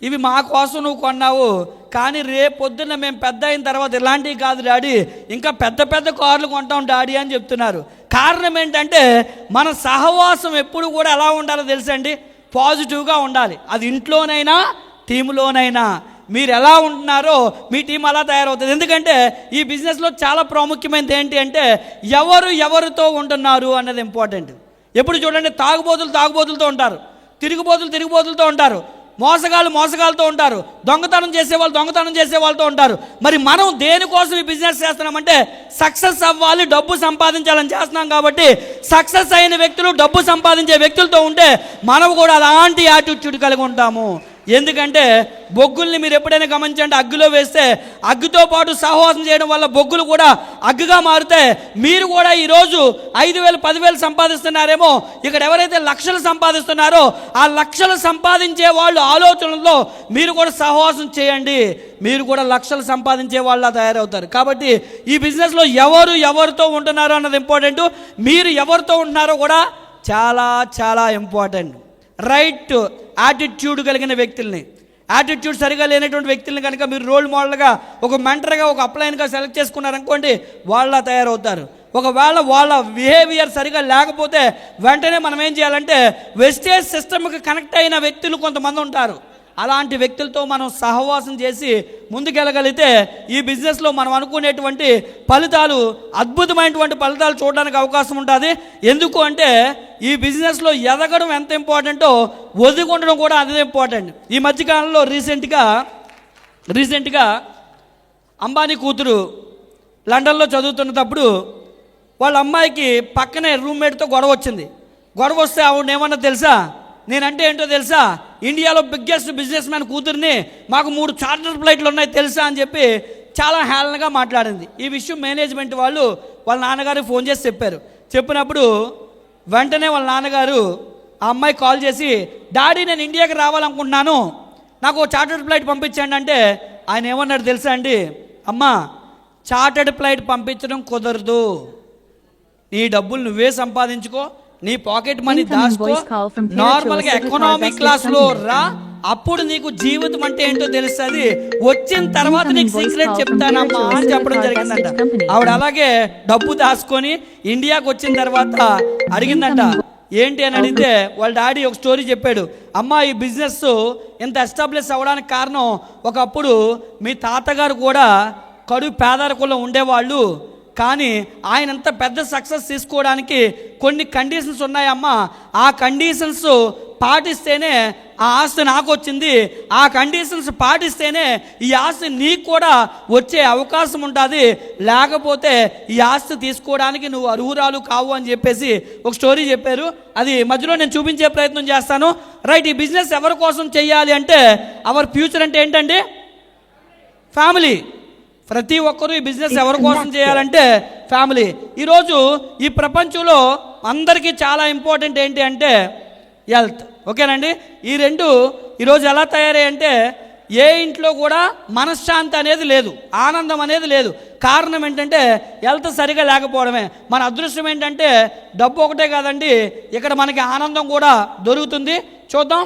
ఇవి మా కోసం నువ్వు కొన్నావు, కానీ రేపొద్దున్న మేము పెద్ద అయిన తర్వాత ఇలాంటివి కాదు డాడీ, ఇంకా పెద్ద పెద్ద కార్లు కొంటాం డాడీ అని చెప్తున్నారు. కారణం ఏంటంటే మన సహవాసం ఎప్పుడు కూడా ఎలా ఉండాలో తెలుసండి, పాజిటివ్గా ఉండాలి. అది ఇంట్లోనైనా టీంలోనైనా మీరు ఎలా ఉంటున్నారో మీ టీం అలా తయారవుతుంది. ఎందుకంటే ఈ బిజినెస్లో చాలా ప్రాముఖ్యమైనది ఏంటి అంటే ఎవరితో ఉంటున్నారు అన్నది ఇంపార్టెంట్. ఎప్పుడు చూడండి, తాగుబోతులతో ఉంటారు, తిరుగుబోతులతో ఉంటారు, మోసగాళ్ళతో ఉంటారు, దొంగతనం చేసే వాళ్ళతో ఉంటారు. మరి మనం దేనికోసం ఈ బిజినెస్ చేస్తున్నామంటే సక్సెస్ అవ్వాలి, డబ్బు సంపాదించాలని చేస్తున్నాం. కాబట్టి సక్సెస్ అయిన వ్యక్తులు, డబ్బు సంపాదించే వ్యక్తులతో ఉంటే మనం కూడా అలాంటి యాటిట్యూడ్ కలిగి ఉంటాము. ఎందుకంటే బొగ్గుల్ని మీరు ఎప్పుడైనా గమనించండి, అగ్గిలో వేస్తే అగ్గితో పాటు సహవాసం చేయడం వల్ల బొగ్గులు కూడా అగ్గుగా మారితే మీరు కూడా ఈరోజు 5,000 10,000 సంపాదిస్తున్నారేమో, ఇక్కడ ఎవరైతే లక్షలు సంపాదిస్తున్నారో ఆ లక్షలు సంపాదించే వాళ్ళు ఆలోచనలో మీరు కూడా సహవాసం చేయండి, మీరు కూడా లక్షలు సంపాదించే వాళ్ళ తయారవుతారు. కాబట్టి ఈ బిజినెస్లో ఎవరితో ఉంటున్నారో అన్నది ఇంపార్టెంట్, మీరు ఎవరితో ఉంటున్నారో కూడా చాలా చాలా ఇంపార్టెంట్. రైట్ యాటిట్యూడ్ కలిగిన వ్యక్తుల్ని, యాటిట్యూడ్ సరిగా లేనటువంటి వ్యక్తుల్ని కనుక మీరు రోల్ మోడల్గా, ఒక మెంటర్గా, ఒక అప్లైన్గా సెలెక్ట్ చేసుకున్నారనుకోండి, వాళ్ళ తయారవుతారు. ఒకవేళ వాళ్ళ బిహేవియర్ సరిగా లేకపోతే వెంటనే మనం ఏం చేయాలంటే వెస్టేజ్ సిస్టమ్కి కనెక్ట్ అయిన వ్యక్తులు కొంతమంది ఉంటారు. అలాంటి వ్యక్తులతో మనం సహవాసం చేసి ముందుకెళ్ళగలిగితే ఈ బిజినెస్లో మనం అనుకునేటువంటి ఫలితాలు, అద్భుతమైనటువంటి ఫలితాలు చూడడానికి అవకాశం ఉంటుంది. ఎందుకు అంటే ఈ బిజినెస్లో ఎదగడం ఎంత ఇంపార్టెంటో ఒదిగొండడం కూడా అదే ఇంపార్టెంట్. ఈ మధ్యకాలంలో రీసెంట్గా అంబానీ కూతురు లండన్లో చదువుతున్నప్పుడు వాళ్ళ అమ్మాయికి పక్కనే రూమ్మేట్తో గొడవ వస్తే ఆవిడ ఏమన్నా తెలుసా, నేనంటే ఏంటో తెలుసా, ఇండియాలో బిగ్గెస్ట్ బిజినెస్ మ్యాన్ కూతుర్ని, మాకు 3 చార్టర్ ఫ్లైట్లు ఉన్నాయి తెలుసా అని చెప్పి చాలా హేళనగా మాట్లాడింది. ఈ విషయం మేనేజ్మెంట్ వాళ్ళు వాళ్ళ నాన్నగారికి ఫోన్ చేసి చెప్పినప్పుడు వెంటనే వాళ్ళ నాన్నగారు ఆ అమ్మాయి కాల్ చేసి, డాడీ నేను ఇండియాకి రావాలనుకుంటున్నాను, నాకు చార్టర్డ్ ఫ్లైట్ పంపించండి అంటే ఆయన ఏమన్నాడు తెలుసా అండి, అమ్మా చార్టర్డ్ ఫ్లైట్ పంపించడం కుదరదు, నీ డబ్బులు నువ్వే సంపాదించుకో, నీ పాకెట్ మనీ దాచుకో, నార్మల్గా ఎకనామిక్ క్లాస్లో రా, అప్పుడు నీకు జీవితం అంటే ఏంటో తెలుస్తుంది, వచ్చిన తర్వాత నీకు సీక్రెట్ చెప్తానమ్మా అని చెప్పడం జరిగిందంట. ఆవిడ అలాగే డబ్బు దాచుకొని ఇండియాకి వచ్చిన తర్వాత అడిగిందంట, ఏంటి అని అడిగితే వాళ్ళ డాడీ ఒక స్టోరీ చెప్పాడు. అమ్మ ఈ బిజినెస్ ఇంత ఎస్టాబ్లిష్ అవ్వడానికి కారణం, ఒకప్పుడు మీ తాతగారు కూడా కడు పేదరికంలో ఉండేవాళ్ళు, కానీ ఆయన అంత పెద్ద సక్సెస్ తీసుకోవడానికి కొన్ని కండిషన్స్ ఉన్నాయమ్మా, ఆ కండిషన్స్ పాటిస్తేనే ఆ ఆస్తి నాకు వచ్చింది, ఆ కండిషన్స్ పాటిస్తేనే ఈ ఆస్తి నీకు కూడా వచ్చే అవకాశం ఉంటుంది, లేకపోతే ఈ ఆస్తి తీసుకోవడానికి నువ్వు అర్హురాలు కావు అని చెప్పేసి ఒక స్టోరీ చెప్పారు. అది మధ్యలో నేను చూపించే ప్రయత్నం చేస్తాను. రైట్, ఈ బిజినెస్ ఎవరి కోసం చేయాలి అంటే అవర్ ఫ్యూచర్ అంటే ఏంటండి, ఫ్యామిలీ. ప్రతి ఒక్కరూ ఈ బిజినెస్ ఎవరి కోసం చేయాలంటే ఫ్యామిలీ. ఈరోజు ఈ ప్రపంచంలో అందరికీ చాలా ఇంపార్టెంట్ ఏంటి అంటే హెల్త్. ఓకేనండి, ఈ రెండు ఈరోజు ఎలా తయారయ్యంటే ఏ ఇంట్లో కూడా మనశ్శాంతి అనేది లేదు, ఆనందం అనేది లేదు. కారణం ఏంటంటే హెల్త్ సరిగా లేకపోవడమే. మన అదృష్టం ఏంటంటే డబ్బు ఒకటే కాదండి, ఇక్కడ మనకి ఆనందం కూడా దొరుకుతుంది. చూద్దాం,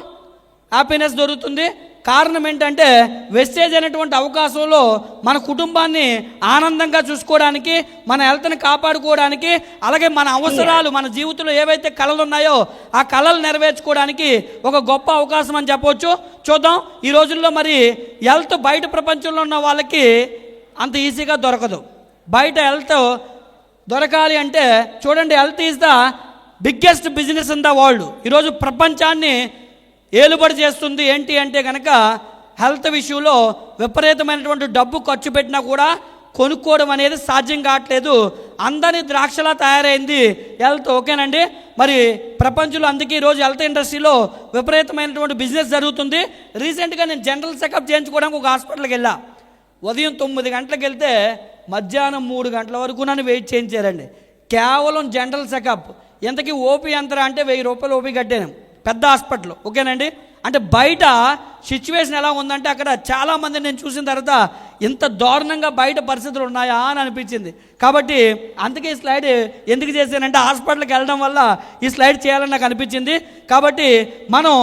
హ్యాపీనెస్ దొరుకుతుంది. కారణం ఏంటంటే వెస్టేజ్ అనేటువంటి అవకాశంలో మన కుటుంబాన్ని ఆనందంగా చూసుకోవడానికి, మన హెల్త్ని కాపాడుకోవడానికి, అలాగే మన అవసరాలు, మన జీవితంలో ఏవైతే కళలు ఉన్నాయో ఆ కళలు నెరవేర్చుకోవడానికి ఒక గొప్ప అవకాశం అని చెప్పవచ్చు. చూద్దాం, ఈ రోజుల్లో మరి హెల్త్ బయట ప్రపంచంలో ఉన్న వాళ్ళకి అంత ఈజీగా దొరకదు. బయట హెల్త్ దొరకాలి అంటే చూడండి, health is the biggest business in the world. ఈరోజు ప్రపంచాన్ని ఏలుబడి చేస్తుంది. ఏంటి అంటే కనుక హెల్త్ విషయంలో విపరీతమైనటువంటి డబ్బు ఖర్చు పెట్టినా కూడా కొనుక్కోవడం అనేది సాధ్యం కావట్లేదు. అందరి ద్రాక్షలా తయారైంది హెల్త్. ఓకేనండి, మరి ప్రపంచంలో అందుకే ఈరోజు హెల్త్ ఇండస్ట్రీలో విపరీతమైనటువంటి బిజినెస్ జరుగుతుంది. రీసెంట్గా నేను జనరల్ చెకప్ చేయించుకోవడానికి ఒక హాస్పిటల్కి వెళ్ళా. ఉదయం 9 గంటలకు వెళ్తే మధ్యాహ్నం 3 గంటల వరకు నన్ను వెయిట్ చేయించారండి. కేవలం జనరల్ చెకప్. ఎంతకీ ఓపీ ఎంత అంటే 1000 రూపాయలు ఓపీ కట్టాను, పెద్ద హాస్పిటల్. ఓకేనండి. అంటే బయట సిచ్యువేషన్ ఎలా ఉందంటే అక్కడ చాలామంది నేను చూసిన తర్వాత ఇంత దారుణంగా బయట పరిస్థితులు ఉన్నాయా అని అనిపించింది. కాబట్టి అందుకే ఈ స్లైడ్ ఎందుకు చేశానంటే హాస్పిటల్కి వెళ్ళడం వల్ల ఈ స్లైడ్ చేయాలని నాకు అనిపించింది. కాబట్టి మనం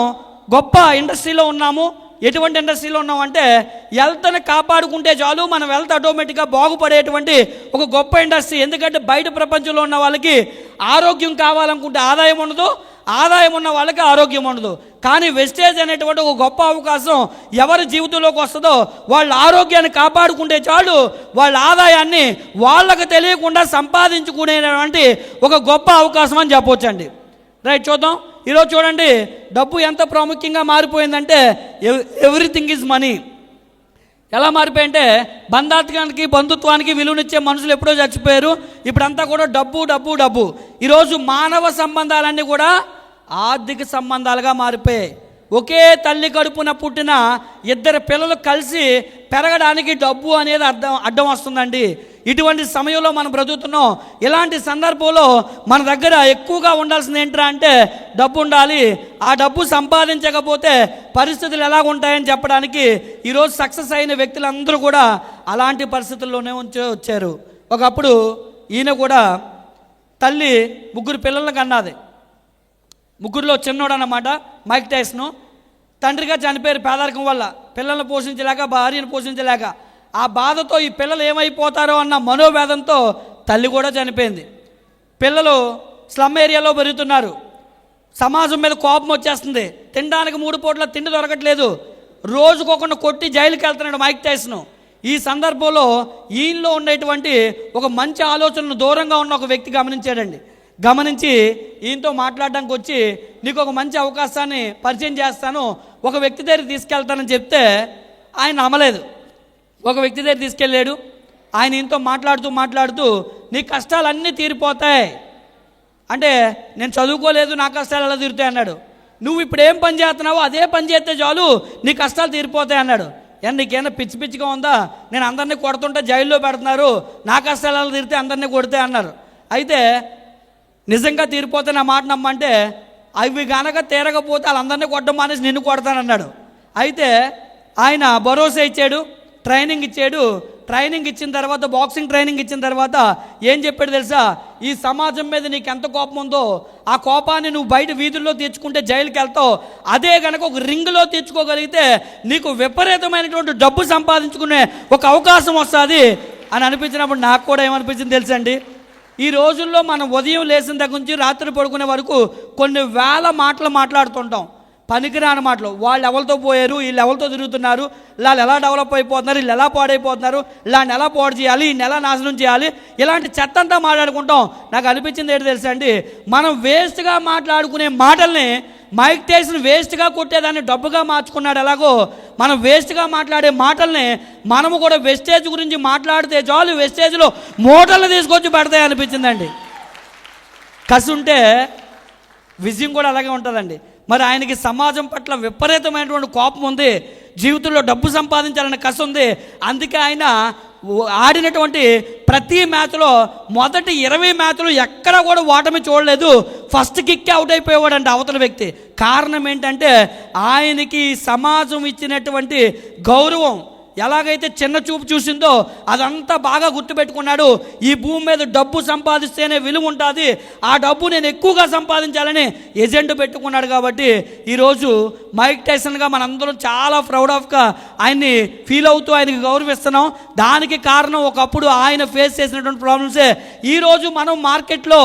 గొప్ప ఇండస్ట్రీలో ఉన్నాము. ఎటువంటి ఇండస్ట్రీలో ఉన్నామంటే హెల్త్ని కాపాడుకుంటే చాలు, మనం హెల్త్ ఆటోమేటిక్గా బాగుపడేటువంటి ఒక గొప్ప ఇండస్ట్రీ. ఎందుకంటే బయట ప్రపంచంలో ఉన్న వాళ్ళకి ఆరోగ్యం కావాలనుకుంటే ఆదాయం ఉండదు, ఆదాయం ఉన్న వాళ్ళకి ఆరోగ్యం ఉండదు. కానీ వెస్టేజ్ అనేటువంటి ఒక గొప్ప అవకాశం ఎవరి జీవితంలోకి వస్తుందో వాళ్ళ ఆరోగ్యాన్ని కాపాడుకుంటే చాలు, వాళ్ళ ఆదాయాన్ని వాళ్ళకు తెలియకుండా సంపాదించుకునేటువంటి ఒక గొప్ప అవకాశం అని చెప్పవచ్చండి. రైట్, చూద్దాం. ఈరోజు చూడండి, డబ్బు ఎంత ప్రాముఖ్యంగా మారిపోయిందంటే ఎవ్రీథింగ్ ఈజ్ మనీ. ఎలా మారిపోయింటే బంధాత్వానికి బంధుత్వానికి విలువనిచ్చే మనుషులు ఎప్పుడో చచ్చిపోయారు. ఇప్పుడంతా కూడా డబ్బు డబ్బు డబ్బు. ఈరోజు మానవ సంబంధాలన్నీ కూడా ఆర్థిక సంబంధాలుగా మారిపోయాయి. ఒకే తల్లి కడుపున పుట్టిన 2 పిల్లలు కలిసి పెరగడానికి డబ్బు అనేది అడ్డం వస్తుందండి. ఇటువంటి సమయంలో మనం బ్రతుకుతున్నాం. ఇలాంటి సందర్భంలో మన దగ్గర ఎక్కువగా ఉండాల్సింది ఏంట్రా అంటే డబ్బు ఉండాలి. ఆ డబ్బు సంపాదించకపోతే పరిస్థితులు ఎలా ఉంటాయని చెప్పడానికి ఈరోజు సక్సెస్ అయిన వ్యక్తులందరూ కూడా అలాంటి పరిస్థితుల్లోనే వచ్చారు. ఒకప్పుడు ఈయన కూడా తల్లి 3 పిల్లలను కన్నది. 3లో చిన్నోడు అన్నమాట మైక్ టైసన్. తండ్రిగా చనిపోయారు పేదరికం వల్ల, పిల్లలను పోషించలేక, భార్యను పోషించలేక. ఆ బాధతో ఈ పిల్లలు ఏమైపోతారో అన్న మనోవేదంతో తల్లి కూడా చనిపోయింది. పిల్లలు స్లమ్ ఏరియాలో పెరుగుతున్నారు. సమాజం మీద కోపం వచ్చేస్తుంది. తినడానికి 3 పూట్ల తిండి దొరకట్లేదు. రోజుకొకరిని కొట్టి జైలుకి వెళ్తున్నాడు మైక్ టైసన్. ఈ సందర్భంలో ఈయనలో ఉండేటువంటి ఒక మంచి ఆలోచనను దూరంగా ఉన్న ఒక వ్యక్తి గమనించాడండి. గమనించి ఈయనతో మాట్లాడడానికి వచ్చి నీకు ఒక మంచి అవకాశాన్ని పరిచయం చేస్తాను, ఒక వ్యక్తి దగ్గరికి తీసుకెళ్తానని చెప్తే ఆయన నమ్మలేదు. ఒక వ్యక్తి దగ్గర తీసుకెళ్ళాడు. ఆయన ఈయనతో మాట్లాడుతూ నీ కష్టాలన్నీ తీరిపోతాయి అంటే, నేను చదువుకోలేదు, నా కష్టాలు ఎలా తీరుతాయి అన్నాడు. నువ్వు ఇప్పుడు ఏం పని చేస్తున్నావో అదే పని చేస్తే చాలు నీ కష్టాలు తీరిపోతాయి అన్నాడు. నీకేమైనా పిచ్చిగా ఉందా, నేను అందరినీ కొడుతుంటే జైల్లో పెడుతున్నారు, నా కష్టాలు ఎలా తీరితే అందరినీ కొడితే అన్నారు. అయితే నిజంగా తీరిపోతే నా మాట నమ్మంటే అవి కనుక తీరకపోతే వాళ్ళందరినీ కొట్టడం మానేసి నిన్ను కొడతానన్నాడు. అయితే ఆయన భరోసా ఇచ్చాడు, ట్రైనింగ్ ఇచ్చాడు. ట్రైనింగ్ ఇచ్చిన తర్వాత, బాక్సింగ్ ట్రైనింగ్ ఇచ్చిన తర్వాత ఏం చెప్పాడు తెలుసా? ఈ సమాజం మీద నీకు ఎంత కోపం ఉందో ఆ కోపాన్ని నువ్వు బయట వీధుల్లో తీర్చుకుంటే జైలుకి వెళ్తావు, అదే కనుక ఒక రింగ్లో తీర్చుకోగలిగితే నీకు విపరీతమైనటువంటి డబ్బు సంపాదించుకునే ఒక అవకాశం వస్తుంది అని అనిపించినప్పుడు నాకు కూడా ఏమనిపించింది తెలుసండి? ఈ రోజుల్లో మనం ఉదయం లేచిన దగ్గర నుంచి రాత్రి పడుకునే వరకు కొన్ని వేల మాటలు మాట్లాడుతుంటాం, పనికిరాని మాటలు. వాళ్ళు ఎవరితో పోయారు, వీళ్ళు ఎవరితో తిరుగుతున్నారు, వాళ్ళు ఎలా డెవలప్ అయిపోతున్నారు, వీళ్ళు ఎలా పాడైపోతున్నారు, ఇలాంటి ఎలా పాడు చేయాలి, ఈ నెల నాశనం చేయాలి, ఇలాంటి చెత్త అంతా మాట్లాడుకుంటాం. నాకు అనిపించింది ఏంటి తెలుసా అండి, మనం వేస్ట్గా మాట్లాడుకునే మాటల్ని మైక్ టైసన్ వేస్ట్గా కొట్టేదాన్ని డబ్బుగా మార్చుకున్నాడు. ఎలాగో మనం వేస్ట్గా మాట్లాడే మాటల్ని మనము కూడా వెస్టేజ్ గురించి మాట్లాడితే చాలు, వెస్టేజ్లో మూటలు తీసుకొచ్చి పడతాయి అనిపించిందండి. కసి ఉంటే విజయం కూడా అలాగే ఉంటుందండి. మరి ఆయనకి సమాజం పట్ల విపరీతమైనటువంటి కోపం ఉంది, జీవితంలో డబ్బు సంపాదించాలనే కసి ఉంది. అందుకే ఆయన ఆడినటువంటి ప్రతి మ్యాచ్లో మొదటి 20 మ్యాచ్లు ఎక్కడ కూడా ఓటమి చూడలేదు. ఫస్ట్ కిక్ అవుట్ అయిపోయేవాడంటే అవతల వ్యక్తి. కారణం ఏంటంటే ఆయనకి సమాజం ఇచ్చినటువంటి గౌరవం, ఎలాగైతే చిన్న చూపు చూసిందో అదంతా బాగా గుర్తుపెట్టుకున్నాడు. ఈ భూమి మీద డబ్బు సంపాదిస్తేనే విలువ ఉంటుంది, ఆ డబ్బు నేను ఎక్కువగా సంపాదించాలని ఎజెండా పెట్టుకున్నాడు. కాబట్టి ఈరోజు మైక్ టైసన్గా మనందరం చాలా ప్రౌడ్ ఆఫ్గా ఆయన్ని ఫీల్ అవుతూ ఆయనకి గౌరవిస్తున్నాం. దానికి కారణం ఒకప్పుడు ఆయన ఫేస్ చేసినటువంటి ప్రాబ్లమ్సే. ఈరోజు మనం మార్కెట్లో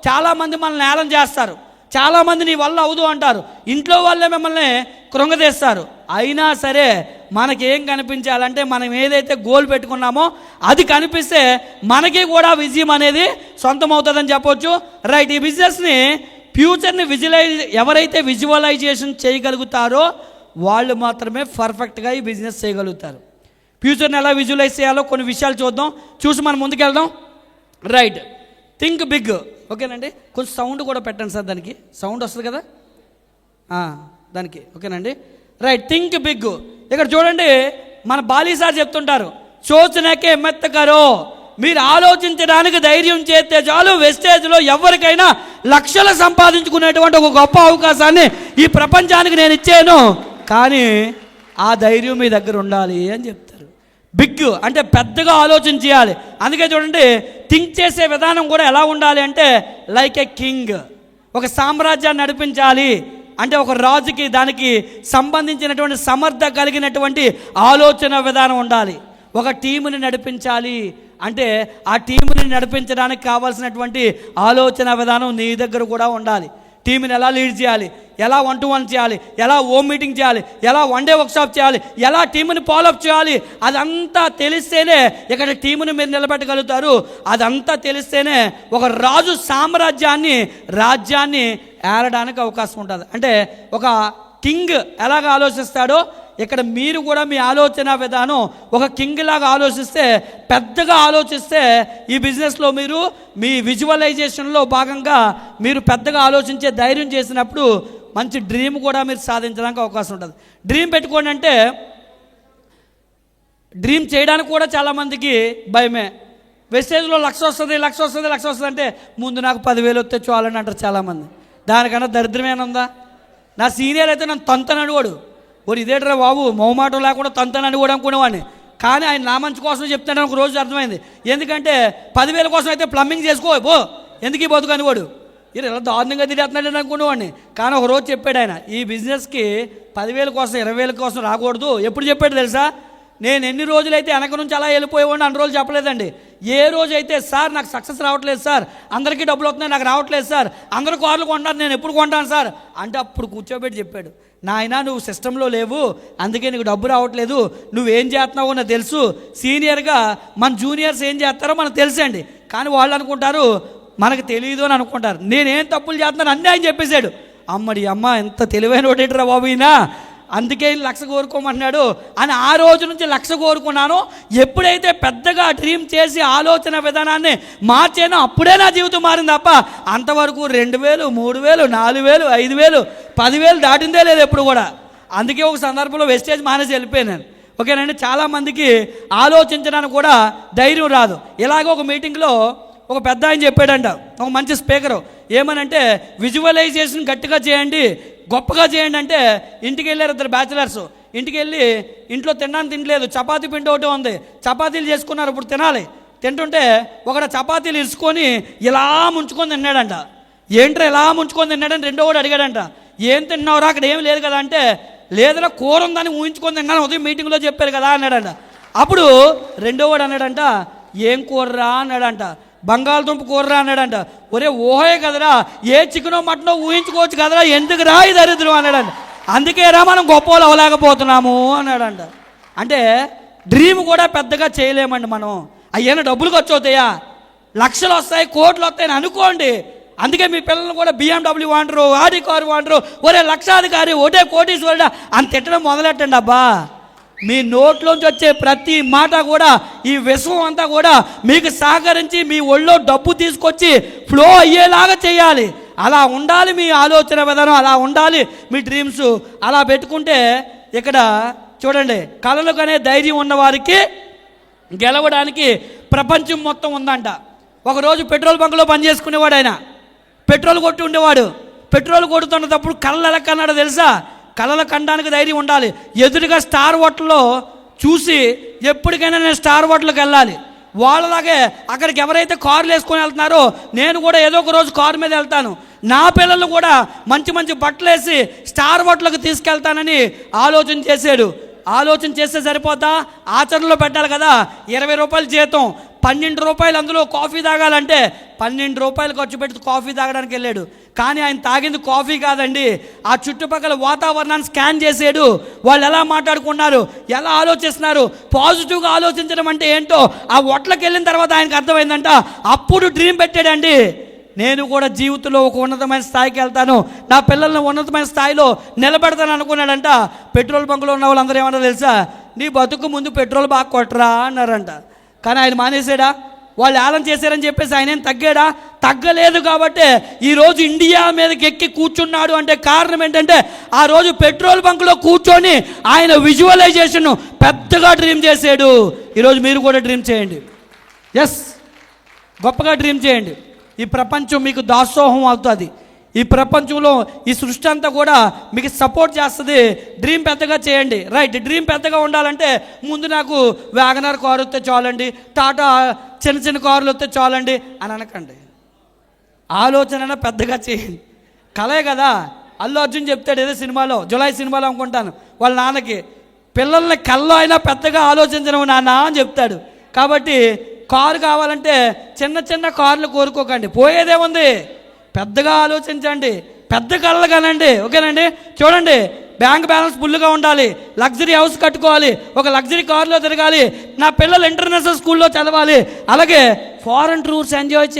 చాలామంది మనల్ని నేలం చేస్తారు, చాలామంది నీ వల్ల అవదు అంటారు, ఇంట్లో వాళ్ళే మిమ్మల్ని కృంగదీస్తారు. అయినా సరే మనకేం కనిపించాలంటే మనం ఏదైతే గోల్ పెట్టుకున్నామో అది కనిపిస్తే మనకి కూడా విజయం అనేది సొంతం అవుతుందని చెప్పొచ్చు. రైట్, ఈ బిజినెస్ని ఫ్యూచర్ని ఎవరైతే విజువలైజేషన్ చేయగలుగుతారో వాళ్ళు మాత్రమే పర్ఫెక్ట్గా ఈ బిజినెస్ చేయగలుగుతారు. ఫ్యూచర్ని ఎలా విజువలైజ్ చేయాలో కొన్ని విషయాలు చూద్దాం, చూసి మనం ముందుకెళ్దాం. Right, think big. ఓకేనండి, కొంచెం సౌండ్ కూడా పెట్టండి సార్, దానికి సౌండ్ వస్తుంది కదా దానికి. ఓకేనండి, రైట్, థింక్ బిగ్. ఇక్కడ చూడండి, మన బాలీ సార్ చెప్తుంటారు, సోచనకే మెత్త కరో. మీరు ఆలోచించడానికి ధైర్యం చేస్తే చాలు, వెస్టేజ్లో ఎవరికైనా లక్షలు సంపాదించుకునేటువంటి ఒక గొప్ప అవకాశాన్ని ఈ ప్రపంచానికి నేను ఇచ్చాను. కానీ ఆ ధైర్యం మీ దగ్గర ఉండాలి అని చెప్తారు. బిగ్ అంటే పెద్దగా ఆలోచన చేయాలి. అందుకే చూడండి, థింక్ చేసే విధానం కూడా ఎలా ఉండాలి అంటే లైక్ ఏ కింగ్. ఒక సామ్రాజ్యాన్ని నడిపించాలి అంటే ఒక రాజుకి దానికి సంబంధించినటువంటి సమర్థ కలిగినటువంటి ఆలోచన విధానం ఉండాలి. ఒక టీముని నడిపించాలి అంటే ఆ టీముని నడిపించడానికి కావాల్సినటువంటి ఆలోచన విధానం నీ దగ్గర కూడా ఉండాలి. టీంని ఎలా లీడ్ చేయాలి, ఎలా 1-to-1 చేయాలి, ఎలా హోమ్ మీటింగ్ చేయాలి, ఎలా వన్-డే వర్క్షాప్ చేయాలి, ఎలా టీంని ఫాలోఅప్ చేయాలి, అదంతా తెలిస్తేనే ఇక్కడ టీంని మీరు నిలబెట్టగలుగుతారు. అదంతా తెలిస్తేనే ఒక రాజు రాజ్యాన్ని ఏలడానికి అవకాశం ఉంటుంది. అంటే ఒక కింగ్ ఎలాగ ఆలోచిస్తాడో ఇక్కడ మీరు కూడా మీ ఆలోచన విధానం ఒక కింగ్ లాగా ఆలోచిస్తే, పెద్దగా ఆలోచిస్తే ఈ బిజినెస్లో మీరు మీ విజువలైజేషన్లో భాగంగా మీరు పెద్దగా ఆలోచించే ధైర్యం చేసినప్పుడు మంచి డ్రీమ్ కూడా మీరు సాధించడానికి అవకాశం ఉంటుంది. డ్రీమ్ పెట్టుకోండి అంటే డ్రీమ్ చేయడానికి కూడా చాలామందికి భయమే. వెస్టేజ్లో 1,00,000 వస్తుంది అంటే ముందు నాకు 10,000 వస్తే చాలని అంటారు చాలామంది. దానికన్నా దరిద్రమేనా ఉందా? నా సీనియర్ అయితే నన్ను తంతనని వాడు, ఓరి ఇదేట్రా బాబు మొహమాటం లేకుండా తంతనని కూడా అనుకునేవాడిని. కానీ ఆయన నా మంచి కోసం చెప్తాడని ఒక రోజు అర్థమైంది. ఎందుకంటే 10,000 కోసం అయితే ప్లంబింగ్ చేసుకో పో, ఎందుకు ఈ బతుకని వాడు ఇలా దారుణంగా తిరిగేస్తున్నాడని అనుకునేవాడిని. కానీ ఒక రోజు చెప్పాడు ఆయన, ఈ బిజినెస్కి 10,000 కోసం 20,000 కోసం రాకూడదు. ఎప్పుడు చెప్పాడు తెలుసా? నేను ఎన్ని రోజులైతే వెనక నుంచి అలా వెళ్ళిపోయేవాడిని అన్ని రోజులు చెప్పలేదండి. ఏ రోజైతే సార్ నాకు సక్సెస్ రావట్లేదు సార్, అందరికీ డబ్బులు వస్తున్నాయి నాకు రావట్లేదు సార్, అందరూ కార్లు కొంటారు నేను ఎప్పుడు కొంటాను సార్ అంటే అప్పుడు కూర్చోబెట్టి చెప్పాడు, నాయన నువ్వు సిస్టంలో లేవు, అందుకే నీకు డబ్బు రావట్లేదు, నువ్వేం చేస్తున్నావో నాకు తెలుసు. సీనియర్గా మన జూనియర్స్ ఏం చేస్తారో మనకు తెలుసండి. కానీ వాళ్ళు అనుకుంటారు మనకు తెలియదు అని అనుకుంటారు. నేనేం తప్పులు చేస్తున్నాను అన్నీ ఆయన చెప్పేశాడు. అమ్మడి అమ్మ ఎంత తెలివైన ఒకటేటరా బాబు ఈయన, అందుకే 1,00,000 కోరుకోమన్నాడు అని ఆ రోజు నుంచి 1,00,000 కోరుకున్నాను. ఎప్పుడైతే పెద్దగా డ్రీమ్ చేసి ఆలోచన విధానాన్ని మార్చానో అప్పుడే నా జీవితం మారింది తప్ప అంతవరకు 2,000, 3,000, 4,000, 5,000, 10,000 దాటిందే లేదు ఎప్పుడు కూడా. అందుకే ఒక సందర్భంలో వెస్టేజ్ మానేసి వెళ్ళిపోయాను. ఓకేనండి, చాలామందికి ఆలోచించడానికి కూడా ధైర్యం రాదు. ఇలాగ ఒక మీటింగ్లో ఒక పెద్ద ఆయన చెప్పాడంట, ఒక మంచి స్పీకరు, ఏమనంటే విజువలైజేషన్ గట్టిగా చేయండి, గొప్పగా చేయండి అంటే ఇంటికి వెళ్ళారు 2 బ్యాచిలర్స్. ఇంటికి వెళ్ళి ఇంట్లో తినలేదు, చపాతీ పిండి ఒకటి ఉంది, చపాతీలు చేసుకున్నారు, ఇప్పుడు తినాలి. తింటుంటే ఒకడు చపాతీలు ఇరుచుకొని ఇలా ముంచుకొని తిన్నాడంట. ఏంట్రా ఇలా ముంచుకొని తిన్నాడని రెండో వాడు అడిగాడంట, ఏం తిన్నావురా అక్కడ ఏం లేదు కదా అంటే, లేదురా కూర ఉందని ఊహించుకొని తిన్నాను, ఉదయం మీటింగ్లో చెప్పారు కదా అన్నాడంట. అప్పుడు రెండో వాడు అన్నాడంట, ఏం కూరరా అన్నాడంట. బంగాళదుంప కూరరా అన్నాడంట. ఒరే ఊహే కదరా, ఏ చికెనో మటనో ఊహించుకోవచ్చు కదరా, ఎందుకు రా ఈ దరిద్రం అన్నాడంట. అందుకే రా మనం గొప్పలు అవ్వలేకపోతున్నాము అన్నాడంట. అంటే డ్రీమ్ కూడా పెద్దగా చేయలేమండి మనం. అయ్యేనా డబ్బులు ఖర్చు అవుతాయా, లక్షలు వస్తాయి, కోట్లు వస్తాయని అనుకోండి. అందుకే మీ పిల్లలు కూడా BMW వాంటరు, ఆడి కారు వాంటరు, ఒరే లక్షాధికారి, ఒకటే కోటీశ్వరుడా అని తిట్టడం మొదలెట్టండి. అబ్బా, మీ నోట్లోంచి వచ్చే ప్రతి మాట కూడా ఈ విశ్వం అంతా కూడా మీకు సహకరించి మీ ఒళ్ళో డబ్బు తీసుకొచ్చి ఫ్లో అయ్యేలాగా చేయాలి. అలా ఉండాలి మీ ఆలోచన విధానం, అలా ఉండాలి మీ డ్రీమ్స్. అలా పెట్టుకుంటే ఇక్కడ చూడండి, కలలు కనే ధైర్యం ఉన్నవారికి గెలవడానికి ప్రపంచం మొత్తం ఉందంట. ఒకరోజు పెట్రోల్ బంక్లో పనిచేసుకునేవాడు ఆయన, పెట్రోల్ కొట్టి ఉండేవాడు. పెట్రోల్ కొడుతున్నప్పుడు కళ్ళు ఎలా కన్నాడో తెలుసా? కళలు కనడానికి ధైర్యం ఉండాలి. ఎదురుగా స్టార్ హోటల్లో చూసి ఎప్పటికైనా నేను స్టార్ హోటల్కి వెళ్ళాలి, వాళ్ళలాగే అక్కడికి ఎవరైతే కార్లు వేసుకొని వెళ్తున్నారో నేను కూడా ఏదో ఒక రోజు కారు మీద వెళ్తాను, నా పిల్లలు కూడా మంచి మంచి బట్టలు వేసి స్టార్ హోటల్కి తీసుకెళ్తానని ఆలోచన చేశాడు. ఆలోచన చేస్తే సరిపోతా, ఆచరణలో పెట్టాలి కదా. 20 రూపాయలు జీతం, 12 రూపాయలు అందులో కాఫీ తాగాలంటే 12 రూపాయలు ఖర్చు పెట్టి కాఫీ తాగడానికి వెళ్ళాడు. కానీ ఆయన తాగింది కాఫీ కాదండి, ఆ చుట్టుపక్కల వాతావరణాన్ని స్కాన్ చేసాడు. వాళ్ళు ఎలా మాట్లాడుకున్నారు, ఎలా ఆలోచిస్తున్నారు, పాజిటివ్గా ఆలోచించడం అంటే ఏంటో ఆ హోటల్కి వెళ్ళిన తర్వాత ఆయనకు అర్థమైందంట. అప్పుడు డ్రీమ్ పెట్టాడండి, నేను కూడా జీవితంలో ఒక ఉన్నతమైన స్థాయికి వెళ్తాను, నా పిల్లల్ని ఉన్నతమైన స్థాయిలో నిలబెడతాను అనుకున్నాడంట. పెట్రోల్ బంకులో ఉన్న వాళ్ళందరూ ఏమన్నా తెలుసా, నీ బతుకు ముందు పెట్రోల్ బాగా కొట్టరా అన్నారంట. కానీ ఆయన మానేసాడా? వాళ్ళు ఏలం చేశారని చెప్పేసి ఆయన ఏం తగ్గాడా? తగ్గలేదు. కాబట్టి ఈరోజు ఇండియా మీదకి ఎక్కి కూర్చున్నాడు అంటే కారణం ఏంటంటే ఆ రోజు పెట్రోల్ బంక్లో కూర్చొని ఆయన విజువలైజేషన్ పెద్దగా డ్రీమ్ చేశాడు. ఈరోజు మీరు కూడా డ్రీమ్ చేయండి. ఎస్, గొప్పగా డ్రీమ్ చేయండి. ఈ ప్రపంచం మీకు దాసోహం అవుతుంది. ఈ ప్రపంచంలో ఈ సృష్టి అంతా కూడా మీకు సపోర్ట్ చేస్తుంది. డ్రీమ్ పెద్దగా చేయండి. రైట్, డ్రీమ్ పెద్దగా ఉండాలంటే ముందు నాకు వ్యాగనర్ కారు వస్తే చాలండి, టాటా చిన్న చిన్న కార్లు వస్తే చాలండి అని అనకండి. ఆలోచన పెద్దగా చేయండి. కలే కదా, అల్లు అర్జున్ చెప్తాడు ఏదో సినిమాలో, జులై సినిమాలో అనుకుంటాను, వాళ్ళ నాన్నకి పిల్లల్ని కల్లో అయినా పెద్దగా ఆలోచించడం నాన్న అని చెప్తాడు. కాబట్టి కారు కావాలంటే చిన్న చిన్న కార్లు కోరుకోకండి, పోయేదేముంది, పెద్దగా ఆలోచించండి, పెద్ద కళలు కనండి. ఓకేనండి, చూడండి, బ్యాంక్ బ్యాలెన్స్ ఫుల్గా ఉండాలి, లగ్జరీ హౌస్ కట్టుకోవాలి, ఒక లగ్జరీ కార్లో తిరగాలి, నా పిల్లలు ఇంటర్నేషనల్ స్కూల్లో చదవాలి, అలాగే ఫారెన్ టూర్స్ ఎంజాయ్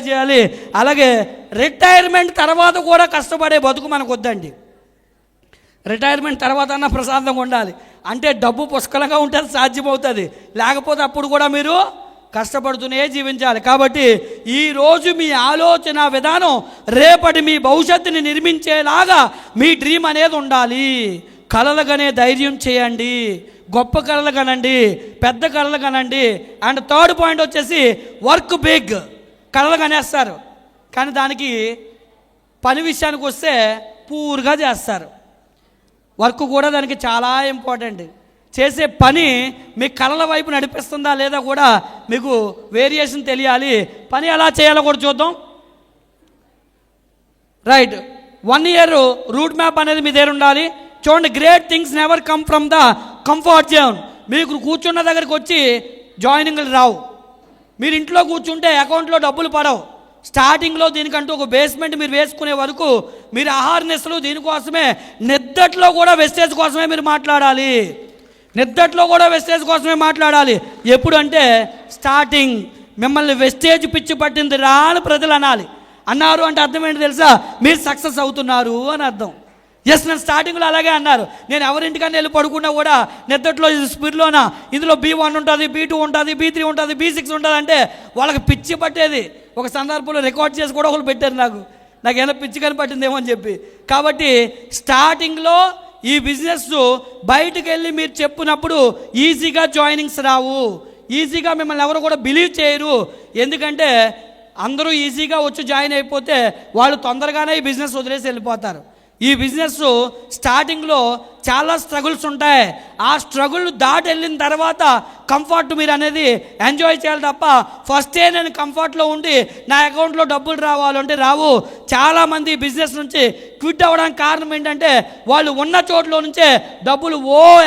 చేయాలి, అలాగే రిటైర్మెంట్ తర్వాత కూడా కష్టపడే బతుకు మనకు వద్దండి. రిటైర్మెంట్ తర్వాత అన్న ప్రశాంతంగా ఉండాలి. అంటే డబ్బు పుష్కలంగా ఉంటే సాధ్యమవుతుంది, లేకపోతే అప్పుడు కూడా మీరు కష్టపడుతూనే జీవించాలి. కాబట్టి ఈరోజు మీ ఆలోచన విధానం రేపటి మీ భవిష్యత్తుని నిర్మించేలాగా మీ డ్రీమ్ అనేది ఉండాలి. కలలుగానే ధైర్యం చేయండి, గొప్ప కళలు కనండి, పెద్ద కళలు కనండి. అండ్ థర్డ్ పాయింట్ వచ్చేసి వర్క్ బిగ్. కళలు కనేస్తారు కానీ దానికి పని విషయానికి వస్తే పూర్గా చేస్తారు. వర్క్ కూడా దానికి చాలా ఇంపార్టెంట్. చేసే పని మీ కళల వైపు నడిపిస్తుందా లేదా కూడా మీకు వేరియేషన్ తెలియాలి. పని ఎలా చేయాలో కూడా చూద్దాం. రైట్, 1 year రూట్ మ్యాప్ అనేది మీ దగ్గర ఉండాలి. చూడండి, great things never come from the comfort zone. మీకు కూర్చున్న దగ్గరికి వచ్చి జాయినింగ్లు రావు. మీరు ఇంట్లో కూర్చుంటే అకౌంట్లో డబ్బులు పడవు. స్టార్టింగ్లో దీనికంటూ ఒక బేస్మెంట్ మీరు వేసుకునే వరకు మీరు అహార్నెస్లు దీనికోసమే, నిద్దట్లో కూడా వెస్టేజ్ కోసమే మీరు మాట్లాడాలి. ఎప్పుడు అంటే స్టార్టింగ్ మిమ్మల్ని వెస్టేజ్ పిచ్చి పట్టింది రా అని ప్రజలు అన్నారు అంటే అర్థం ఏంటి తెలుసా? మీరు సక్సెస్ అవుతున్నారు అని అర్థం. ఎస్, నేను స్టార్టింగ్లో అలాగే అన్నారు. నేను ఎవరింటికన్నా వెళ్ళి పడుకున్నా కూడా నిద్దట్లో స్పీడ్లోనా ఇందులో B1 ఉంటుంది, B2 ఉంటుంది, B3 ఉంటుంది, B6 ఉంటుంది అంటే వాళ్ళకి పిచ్చి పట్టేది. ఒక సందర్భంలో రికార్డ్ చేసి కూడా ఒకరు పెట్టారు నాకేమైనా పిచ్చి కని పట్టిందేమో అని చెప్పి. కాబట్టి స్టార్టింగ్లో ఈ బిజినెస్ బయటకు వెళ్ళి మీరు చెప్పినప్పుడు ఈజీగా జాయినింగ్స్ రావు, ఈజీగా మిమ్మల్ని ఎవరు కూడా బిలీవ్ చేయరు. ఎందుకంటే అందరూ ఈజీగా వచ్చి జాయిన్ అయిపోతే వాళ్ళు తొందరగానే ఈ బిజినెస్ వదిలేసి వెళ్ళిపోతారు. ఈ బిజినెస్ స్టార్టింగ్లో చాలా స్ట్రగుల్స్ ఉంటాయి. ఆ స్ట్రగుల్ దాటి వెళ్ళిన తర్వాత కంఫర్ట్ మీరు అనేది ఎంజాయ్ చేయాలి తప్ప ఫస్టే నేను కంఫర్ట్లో ఉండి నా అకౌంట్లో డబ్బులు రావాలంటే రావు. చాలామంది బిజినెస్ నుంచి క్విట్ అవ్వడానికి కారణం ఏంటంటే వాళ్ళు ఉన్న చోట్ల నుంచే డబ్బులు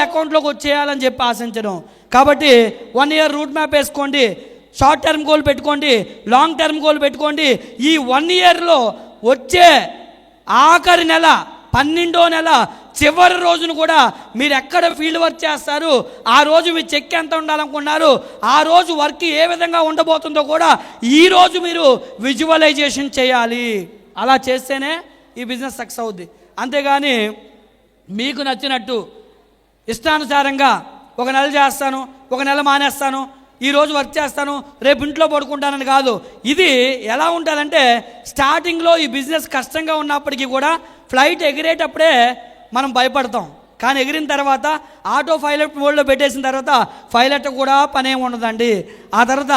అకౌంట్లోకి వచ్చేయాలని చెప్పి ఆశించడం. కాబట్టి 1 year రూట్ మ్యాప్ వేసుకోండి, షార్ట్ టర్మ్ గోల్ పెట్టుకోండి, లాంగ్ టర్మ్ గోల్ పెట్టుకోండి. ఈ 1 yearలో వచ్చే ఆఖరి నెల 12వ నెల చివరి రోజును కూడా మీరు ఎక్కడ ఫీల్డ్ వర్క్ చేస్తారు, ఆ రోజు మీ చెక్ ఎంత ఉండాలనుకున్నారు, ఆ రోజు వర్క్ ఏ విధంగా ఉండబోతుందో కూడా ఈరోజు మీరు విజువలైజేషన్ చేయాలి. అలా చేస్తేనే ఈ బిజినెస్ సక్సెస్ అవుద్ది. అంతేగాని మీకు నచ్చినట్టు ఇష్టానుసారంగా ఒక నెల చేస్తాను, ఒక నెల మానేస్తాను, ఈరోజు వర్క్ చేస్తాను, రేపు ఇంట్లో పడుకుంటానని కాదు. ఇది ఎలా ఉంటుందంటే స్టార్టింగ్లో ఈ బిజినెస్ కష్టంగా ఉన్నప్పటికీ కూడా ఫ్లైట్ ఎగిరేటప్పుడే మనం భయపడతాం, కానీ ఎగిరిన తర్వాత ఆటో పైలట్ మోడ్లో పెట్టేసిన తర్వాత పైలట్ కూడా పనేమి ఉండదండి. ఆ తర్వాత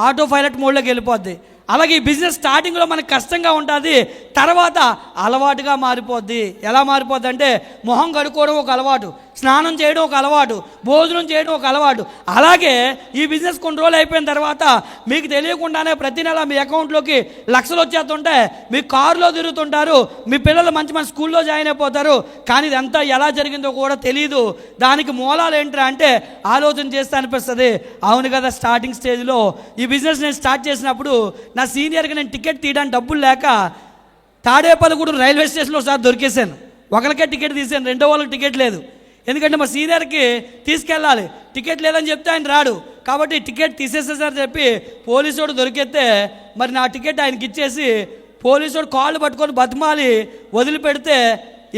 ఆటో పైలట్ మోడ్లోకి వెళ్ళిపోద్ది. అలాగే ఈ బిజినెస్ స్టార్టింగ్లో మనకు కష్టంగా ఉంటుంది, తర్వాత అలవాటుగా మారిపోద్ది. ఎలా మారిపోద్ది అంటే మొహం కడుక్కోవడం ఒక అలవాటు, స్నానం చేయడం ఒక అలవాటు, భోజనం చేయడం ఒక అలవాటు. అలాగే ఈ బిజినెస్ కొన్ని రోజులు అయిపోయిన తర్వాత మీకు తెలియకుండానే ప్రతి నెల మీ అకౌంట్లోకి లక్షలు వచ్చేస్తుంటే మీ కారులో తిరుగుతుంటారు, మీ పిల్లలు మంచి మంచి స్కూల్లో జాయిన్ అయిపోతారు. కానీ ఇదంతా ఎలా జరిగిందో కూడా తెలియదు. దానికి మూలాలు ఏంట్రా అంటే ఆలోచన చేస్తే అనిపిస్తుంది, అవును కదా స్టార్టింగ్ స్టేజ్లో ఈ బిజినెస్ నేను స్టార్ట్ చేసినప్పుడు నా సీనియర్కి నేను టికెట్ తీయడానికి డబ్బులు లేక తాడేపల్లిగూడెం రైల్వే స్టేషన్లో ఒకసారి దొరికేశాను. ఒకరికే టికెట్ తీసాను, రెండో వాళ్ళకి టికెట్ లేదు. ఎందుకంటే మా సీనియర్కి తీసుకెళ్ళాలి, టికెట్ లేదని చెప్తే ఆయన రాడు. కాబట్టి టికెట్ తీసేసేసారని చెప్పి పోలీసుడు దొరికితే మరి నా టికెట్ ఆయనకి ఇచ్చేసి పోలీసుడు కాళ్ళు పట్టుకొని బతిమాలి వదిలిపెడితే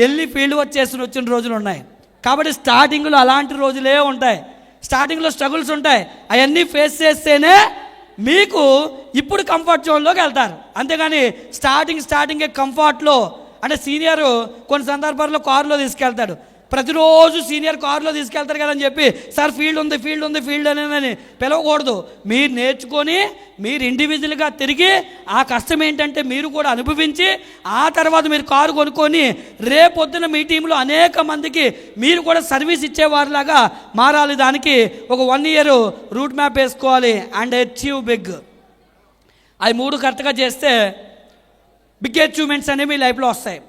వెళ్ళి ఫీల్డ్ వర్క్ చేసి వచ్చిన రోజులు ఉన్నాయి. కాబట్టి స్టార్టింగ్లో అలాంటి రోజులే ఉంటాయి. స్టార్టింగ్లో స్ట్రగుల్స్ ఉంటాయి, అవన్నీ ఫేస్ చేస్తేనే మీకు ఇప్పుడు కంఫర్ట్ జోన్లోకి వెళ్తారు. అంతేగాని స్టార్టింగే కంఫర్ట్లో అంటే సీనియర్ కొన్ని సందర్భాల్లో కారులో తీసుకెళ్తాడు, ప్రతిరోజు సీనియర్ కారులో తీసుకెళ్తారు కదని చెప్పి సార్ ఫీల్డ్ ఉంది అని పిలవకూడదు. మీరు నేర్చుకొని మీరు ఇండివిజువల్గా తిరిగి ఆ కష్టం ఏంటంటే మీరు కూడా అనుభవించి ఆ తర్వాత మీరు కారు కొనుక్కొని రేపొద్దున మీ టీంలో అనేక మందికి మీరు కూడా సర్వీస్ ఇచ్చేవారిలాగా మారాలి. దానికి ఒక 1 year రూట్ మ్యాప్ వేసుకోవాలి అండ్ అచీవ్ బిగ్. అవి 3 కరెక్ట్గా చేస్తే బిగ్ అచీవ్మెంట్స్ అనేవి మీ లైఫ్లో వస్తాయి.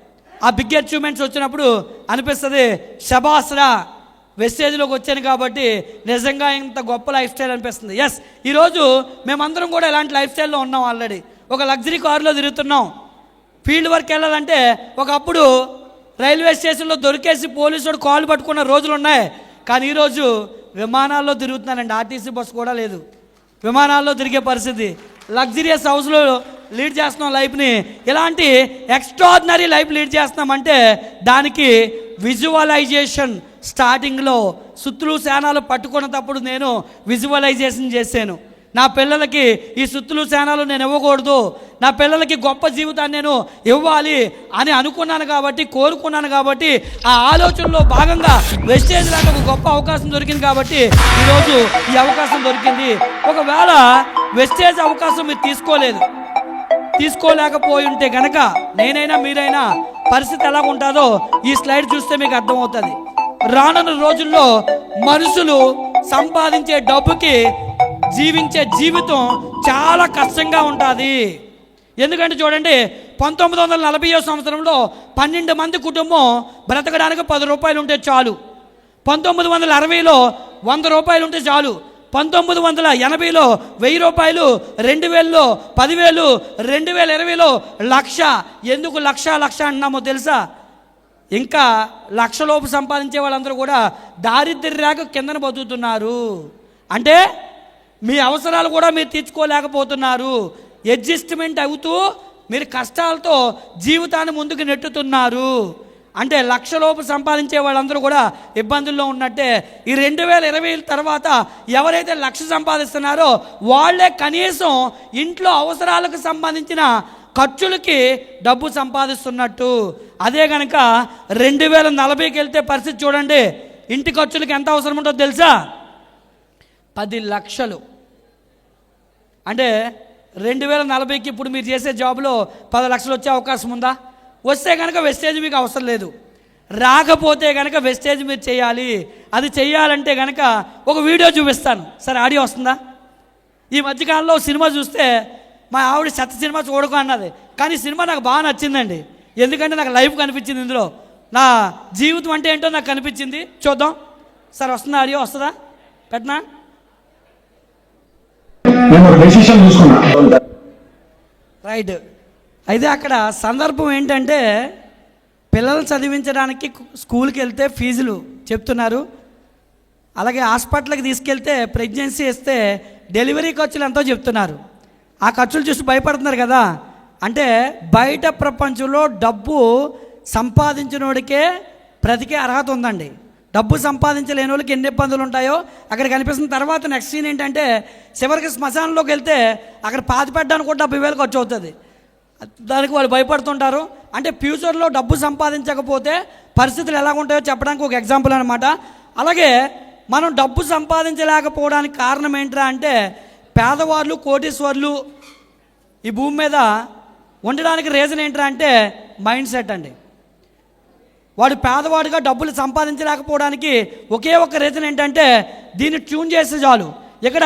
ఆ బిగ్ అచీవ్మెంట్స్ వచ్చినప్పుడు అనిపిస్తుంది శబాస్రా వెస్టేజ్లోకి వచ్చాను కాబట్టి నిజంగా ఇంత గొప్ప లైఫ్ స్టైల్ అనిపిస్తుంది. ఎస్, ఈరోజు మేమందరం కూడా ఇలాంటి లైఫ్ స్టైల్లో ఉన్నాం. ఆల్రెడీ ఒక లగ్జరీ కారులో తిరుగుతున్నాం. ఫీల్డ్ వర్క్ వెళ్ళాలంటే ఒకప్పుడు రైల్వే స్టేషన్లో దొరికేసి పోలీసుడు కాళ్ళు పట్టుకున్న రోజులు ఉన్నాయి. కానీ ఈరోజు విమానాల్లో తిరుగుతున్నానండి. ఆర్టీసీ బస్సు కూడా లేదు, విమానాల్లో తిరిగే పరిస్థితి. లగ్జరియస్ హౌస్లో లీడ్ చేస్తున్నాం లైఫ్ని. ఇలాంటి ఎక్స్ట్రాడినరీ లైఫ్ లీడ్ చేస్తున్నామంటే దానికి విజువలైజేషన్. స్టార్టింగ్లో సుత్తులు శానాలు పట్టుకున్నప్పుడు నేను విజువలైజేషన్ చేశాను. నా పిల్లలకి ఈ సుత్తులు శానాలు నేను ఇవ్వకూడదు, నా పిల్లలకి గొప్ప జీవితాన్ని నేను ఇవ్వాలి అని అనుకున్నాను కాబట్టి, కోరుకున్నాను కాబట్టి, ఆ ఆలోచనలో భాగంగా వెస్టేజ్ లాంటి ఒక గొప్ప అవకాశం దొరికింది కాబట్టి ఈరోజు ఈ అవకాశం దొరికింది. ఒకవేళ వెస్టేజ్ అవకాశం మీరు తీసుకోలేకపోయి ఉంటే కనుక నేనైనా మీరైనా పరిస్థితి ఎలా ఉంటుందో ఈ స్లైడ్ చూస్తే మీకు అర్థమవుతుంది. రానున్న రోజుల్లో మనుషులు సంపాదించే డబ్బుకి జీవించే జీవితం చాలా కష్టంగా ఉంటుంది. ఎందుకంటే చూడండి, 1940వ సంవత్సరంలో 12 మంది కుటుంబం బ్రతకడానికి 10 రూపాయలు ఉంటే చాలు. 1960లో 100 రూపాయలు ఉంటే చాలు. 1980లో 1000 రూపాయలు, 2000లో 10,000, 2020లో 1,00,000. ఎందుకు లక్ష అంటున్నామో తెలుసా? ఇంకా 1,00,000 లోపు సంపాదించే వాళ్ళందరూ కూడా దారిద్ర్య రేఖ కిందన బతుకుతున్నారు. అంటే మీ అవసరాలు కూడా మీరు తీర్చుకోలేకపోతున్నారు. అడ్జస్ట్మెంట్ అవుతూ మీరు కష్టాలతో జీవితాన్ని ముందుకు నెట్టుతున్నారు. అంటే 1,00,000 లోపు సంపాదించే వాళ్ళందరూ కూడా ఇబ్బందుల్లో ఉన్నట్టే. ఈ 2020 తర్వాత ఎవరైతే 1,00,000 సంపాదిస్తున్నారో వాళ్ళే కనీసం ఇంట్లో అవసరాలకు సంబంధించిన ఖర్చులకి డబ్బు సంపాదిస్తున్నట్టు. అదే కనుక 2040కి వెళ్తే పరిస్థితి చూడండి, ఇంటి ఖర్చులకి ఎంత అవసరం ఉంటుందో తెలుసా? 10 లక్షలు. అంటే 2040కి ఇప్పుడు మీరు చేసే జాబ్లో 10 లక్షలు వచ్చే అవకాశం ఉందా? వస్తే కనుక వెస్టేజ్ మీకు అవసరం లేదు. రాకపోతే కనుక వెస్టేజ్ మీరు చేయాలి. అది చేయాలంటే కనుక ఒక వీడియో చూపిస్తాను. సరే, ఆడియో వస్తుందా? ఈ మధ్యకాలంలో సినిమా చూస్తే మా ఆవిడ సినిమా చూడకు అన్నది, కానీ సినిమా నాకు బాగా నచ్చిందండి. ఎందుకంటే నాకు లైఫ్ కనిపించింది ఇందులో, నా జీవితం అంటే ఏంటో నాకు కనిపించింది. చూద్దాం. సరే, వస్తుందా? ఆడియో వస్తుందా? పెట్టనా? రైట్. అయితే అక్కడ సందర్భం ఏంటంటే పిల్లలు చదివించడానికి స్కూల్కి వెళ్తే ఫీజులు చెప్తున్నారు. అలాగే హాస్పిటల్కి తీసుకెళ్తే ప్రెగ్నెన్సీ ఇస్తే డెలివరీ ఖర్చులు ఎంతో చెప్తున్నారు. ఆ ఖర్చులు చూసి భయపడుతున్నారు కదా. అంటే బయట ప్రపంచంలో డబ్బు సంపాదించినోడికే బ్రతికే అర్హత ఉందండి. డబ్బు సంపాదించలేని వాళ్ళకి ఎన్ని ఇబ్బందులు ఉంటాయో అక్కడ కనిపిస్తున్న తర్వాత నెక్స్ట్ సీన్ ఏంటంటే చివరికి శ్మశానంలోకి వెళ్తే అక్కడ పాతిపెట్టడానికి కూడా 70,000 ఖర్చు అవుతుంది. దానికి వాళ్ళు భయపడుతుంటారు. అంటే ఫ్యూచర్లో డబ్బు సంపాదించకపోతే పరిస్థితులు ఎలా ఉంటాయో చెప్పడానికి ఒక ఎగ్జాంపుల్ అనమాట. అలాగే మనం డబ్బు సంపాదించలేకపోవడానికి కారణం ఏంట్రా అంటే పేదవాళ్ళు, కోటీశ్వర్లు ఈ భూమి మీద ఉండడానికి రీజన్ ఏంట్రా అంటే మైండ్ సెట్ అండి. వాడు పేదవాడిగా డబ్బులు సంపాదించలేకపోవడానికి ఒకే ఒక రీజన్ ఏంటంటే దీన్ని ట్యూన్ చేస్తే చాలు. ఇక్కడ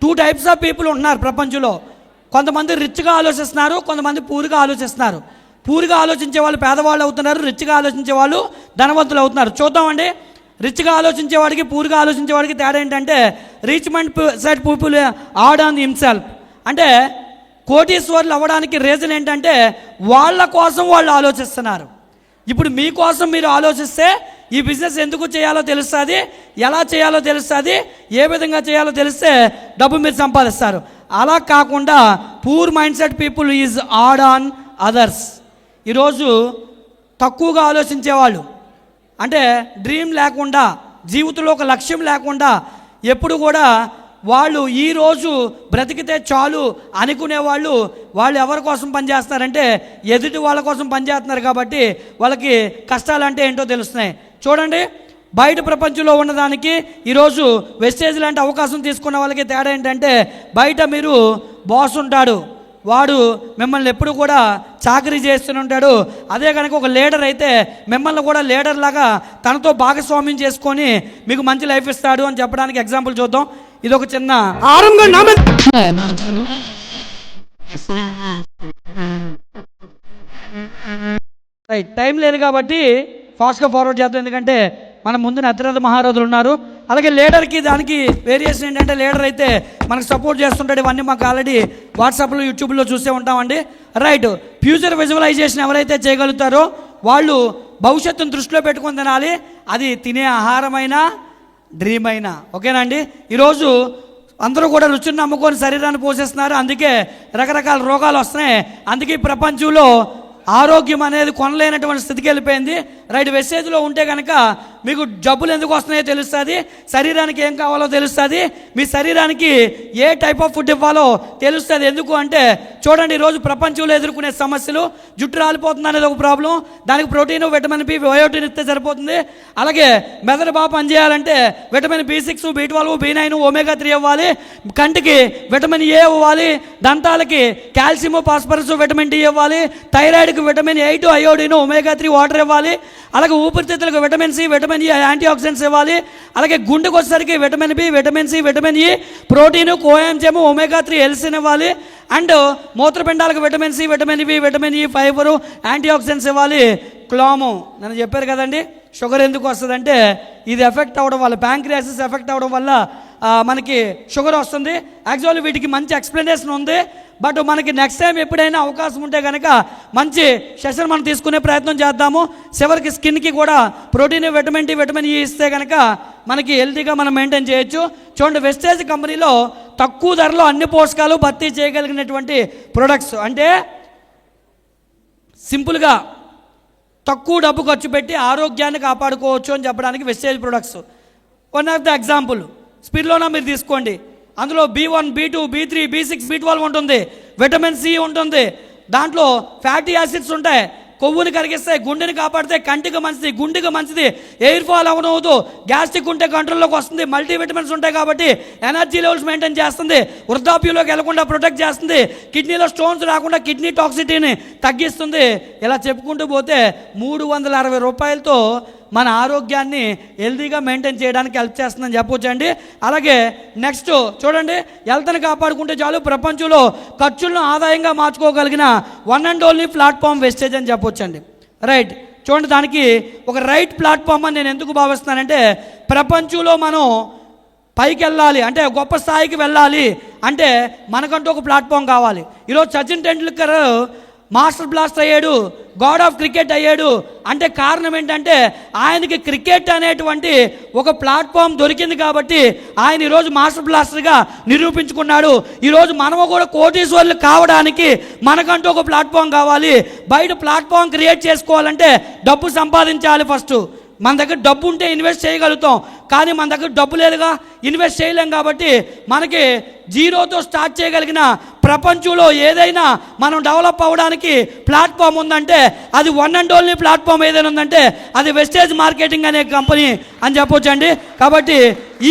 2 types ఆఫ్ పీపుల్ ఉంటున్నారు ప్రపంచంలో. కొంతమంది రిచ్గా ఆలోచిస్తున్నారు, కొంతమంది పూర్గా ఆలోచిస్తున్నారు. పూర్గా ఆలోచించే వాళ్ళు పేదవాళ్ళు అవుతున్నారు, రిచ్గా ఆలోచించే వాళ్ళు ధనవంతులు అవుతున్నారు. చూద్దామండి, రిచ్గా ఆలోచించేవాడికి పూర్గా ఆలోచించేవాడికి తేడా ఏంటంటే rich mindset people add on himself. అంటే కోటీశ్వర్లు అవ్వడానికి రీజన్ ఏంటంటే వాళ్ళ కోసం వాళ్ళు ఆలోచిస్తున్నారు. ఇప్పుడు మీకోసం మీరు ఆలోచిస్తే ఈ బిజినెస్ ఎందుకు చేయాలో తెలుస్తుంది, ఎలా చేయాలో తెలుస్తుంది, ఏ విధంగా చేయాలో తెలిస్తే డబ్బు మీరు సంపాదిస్తారు. అలా కాకుండా poor mind set people is odd on others. ఈరోజు తక్కువగా ఆలోచించేవాళ్ళు, అంటే డ్రీమ్ లేకుండా జీవితంలో ఒక లక్ష్యం లేకుండా ఎప్పుడు కూడా వాళ్ళు ఈరోజు బ్రతికితే చాలు అనుకునే వాళ్ళు ఎవరి కోసం పనిచేస్తున్నారంటే ఎదుటి వాళ్ళ కోసం పనిచేస్తున్నారు కాబట్టి వాళ్ళకి కష్టాలంటే ఏంటో తెలుస్తున్నాయి. చూడండి, బయట ప్రపంచంలో ఉన్నదానికి ఈరోజు వెస్టేజ్ లాంటి అవకాశం తీసుకున్న వాళ్ళకి తేడా ఏంటంటే, బయట మీరు బాస్ ఉంటాడు, వాడు మిమ్మల్ని ఎప్పుడు కూడా చాకరీ చేస్తూనే ఉంటాడు. అదే కనుక ఒక లీడర్ అయితే మిమ్మల్ని కూడా లీడర్ లాగా తనతో భాగస్వామ్యం చేసుకొని మీకు మంచి లైఫ్ ఇస్తాడు అని చెప్పడానికి ఎగ్జాంపుల్ చూద్దాం. ఇది ఒక చిన్న రైట్. టైం లేదు కాబట్టి ఫాస్ట్గా ఫార్వర్డ్ చేద్దాం, ఎందుకంటే మన ముందు అతిరథ మహారథులు ఉన్నారు. అలాగే లీడర్కి దానికి వేరియేషన్ ఏంటంటే, లీడర్ అయితే మనకు సపోర్ట్ చేస్తుంటాడు. ఇవన్నీ మాకు ఆల్రెడీ వాట్సాప్లో యూట్యూబ్లో చూసే ఉంటామండి. రైట్. ఫ్యూచర్ విజువలైజేషన్ ఎవరైతే చేయగలుగుతారో వాళ్ళు భవిష్యత్తును దృష్టిలో పెట్టుకొని తినాలి. అది తినే ఆహారమైనా డ్రీమ్ అయినా. ఓకేనా అండి? ఈరోజు అందరూ కూడా రుచిని నమ్ముకొని శరీరాన్ని పోషిస్తున్నారు, అందుకే రకరకాల రోగాలు వస్తున్నాయి. అందుకే ప్రపంచంలో ఆరోగ్యం అనేది కొనలేనటువంటి స్థితికి వెళ్ళిపోయింది. రైట్. వెస్టేజ్లో ఉంటే కనుక మీకు జబ్బులు ఎందుకు వస్తున్నాయో తెలుస్తుంది, శరీరానికి ఏం కావాలో తెలుస్తుంది, మీ శరీరానికి ఏ టైప్ ఆఫ్ ఫుడ్ ఇవ్వాలో తెలుస్తుంది. ఎందుకు అంటే చూడండి, ఈరోజు ప్రపంచంలో ఎదుర్కొనే సమస్యలు, జుట్టు రాలిపోతుంది అనేది ఒక ప్రాబ్లం, దానికి ప్రోటీన్, విటమిన్ బి, బయోటిన్ ఇస్తే సరిపోతుంది. అలాగే మెదడు బాగా పనిచేయాలంటే vitamin B6, B12, B9, omega-3 ఇవ్వాలి. కంటికి విటమిన్ ఏ ఇవ్వాలి, దంతాలకి కాల్షియం, ఫాస్ఫరస్, విటమిన్ డి ఇవ్వాలి, థైరాయిడ్కి విటమిన్ 8, అయోడిన్, omega-3 వాటర్ ఇవ్వాలి. అలాగే ఊపిరితిత్తులకు vitamin C, vitamin E, antioxidants ఇవ్వాలి. అలాగే గుండెకు వచ్చేసరికి vitamin B, vitamin C, vitamin E, protein, coenzyme, omega-3 ఎల్సిన్ ఇవ్వాలి. అండ్ మూత్రపిండాలకు vitamin C, vitamin B, vitamin E, fibre, antioxidants ఇవ్వాలి. క్లాము నన్ను చెప్పారు కదండి, షుగర్ ఎందుకు వస్తుందంటే ఇది ఎఫెక్ట్ అవ్వడం వల్ల, ప్యాంక్రియాసిస్ ఎఫెక్ట్ అవ్వడం వల్ల మనకి షుగర్ వస్తుంది. యాక్చువల్లీ వీటికి మంచి ఎక్స్ప్లెనేషన్ ఉంది, బట్ మనకి నెక్స్ట్ టైం ఎప్పుడైనా అవకాశం ఉంటే కనుక మంచి సెషన్ మనం తీసుకునే ప్రయత్నం చేద్దాము. చివరికి స్కిన్కి కూడా protein, vitamin D, vitamin E ఇస్తే కనుక మనకి హెల్తీగా మనం మెయింటైన్ చేయొచ్చు. చూడండి, వెస్టేజ్ కంపెనీలో తక్కువ ధరలో అన్ని పోషకాలు భర్తీ చేయగలిగినటువంటి ప్రొడక్ట్స్, అంటే సింపుల్గా తక్కువ డబ్బు ఖర్చు పెట్టి ఆరోగ్యాన్ని కాపాడుకోవచ్చు అని చెప్పడానికి wastage products one of the example. Spirulina మీరు తీసుకోండి, అందులో B1, B2, B3, B6, B12 ఉంటుంది, విటమిన్ సి ఉంటుంది, దాంట్లో ఫ్యాటీ యాసిడ్స్ ఉంటాయి, కొవ్వుని కరిగిస్తాయి, గుండెని కాపాడితే, కంటికి మంచిది, గుండెకి మంచిది, ఎయిర్ ఫాల్ అవనవద్దు, గ్యాస్ట్రిక్ ఉంటే కంట్రోల్లోకి వస్తుంది, మల్టీ విటమిన్స్ ఉంటాయి కాబట్టి ఎనర్జీ లెవెల్స్ మెయింటైన్ చేస్తుంది, వృద్ధాప్యంలోకి వెళ్లకుండా ప్రొటెక్ట్ చేస్తుంది, కిడ్నీలో స్టోన్స్ రాకుండా కిడ్నీ టాక్సిటీని తగ్గిస్తుంది. ఇలా చెప్పుకుంటూ పోతే 360 రూపాయలతో మన ఆరోగ్యాన్ని హెల్తీగా మెయింటైన్ చేయడానికి హెల్ప్ చేస్తుందని చెప్పొచ్చండి. అలాగే నెక్స్ట్ చూడండి, హెల్త్ని కాపాడుకుంటే చాలు, ప్రపంచంలో ఖర్చులను ఆదాయంగా మార్చుకోగలిగిన one and only platform wastage అని చెప్పొచ్చండి. రైట్. చూడండి, దానికి ఒక రైట్ ప్లాట్ఫామ్ అని నేను ఎందుకు భావిస్తున్నానంటే, ప్రపంచంలో మనం పైకి వెళ్ళాలి అంటే, గొప్ప స్థాయికి వెళ్ళాలి అంటే మనకంటూ ఒక ప్లాట్ఫామ్ కావాలి. ఈరోజు సచిన్ టెండూల్కర్ మాస్టర్ బ్లాస్టర్ అయ్యాడు, గాడ్ ఆఫ్ క్రికెట్ అయ్యాడు అంటే కారణం ఏంటంటే ఆయనకి క్రికెట్ అనేటువంటి ఒక ప్లాట్ఫామ్ దొరికింది కాబట్టి ఆయన ఈరోజు మాస్టర్ బ్లాస్టర్గా నిరూపించుకున్నాడు. ఈరోజు మనము కూడా కోటీశ్వర్లు కావడానికి మనకంటూ ఒక ప్లాట్ఫామ్ కావాలి. బయట ప్లాట్ఫామ్ క్రియేట్ చేసుకోవాలంటే డబ్బు సంపాదించాలి ఫస్ట్. మన దగ్గర డబ్బు ఉంటే ఇన్వెస్ట్ చేయగలుగుతాం, కానీ మన దగ్గర డబ్బు లేదుగా, ఇన్వెస్ట్ చేయలేం. కాబట్టి మనకి జీరోతో స్టార్ట్ చేయగలిగిన ప్రపంచంలో ఏదైనా మనం డెవలప్ అవ్వడానికి ప్లాట్ఫామ్ ఉందంటే అది వన్ అండ్ ఓన్లీ ప్లాట్ఫామ్ ఏదైనా ఉందంటే అది వెస్టేజ్ మార్కెటింగ్ అనే కంపెనీ అని చెప్పొచ్చండి. కాబట్టి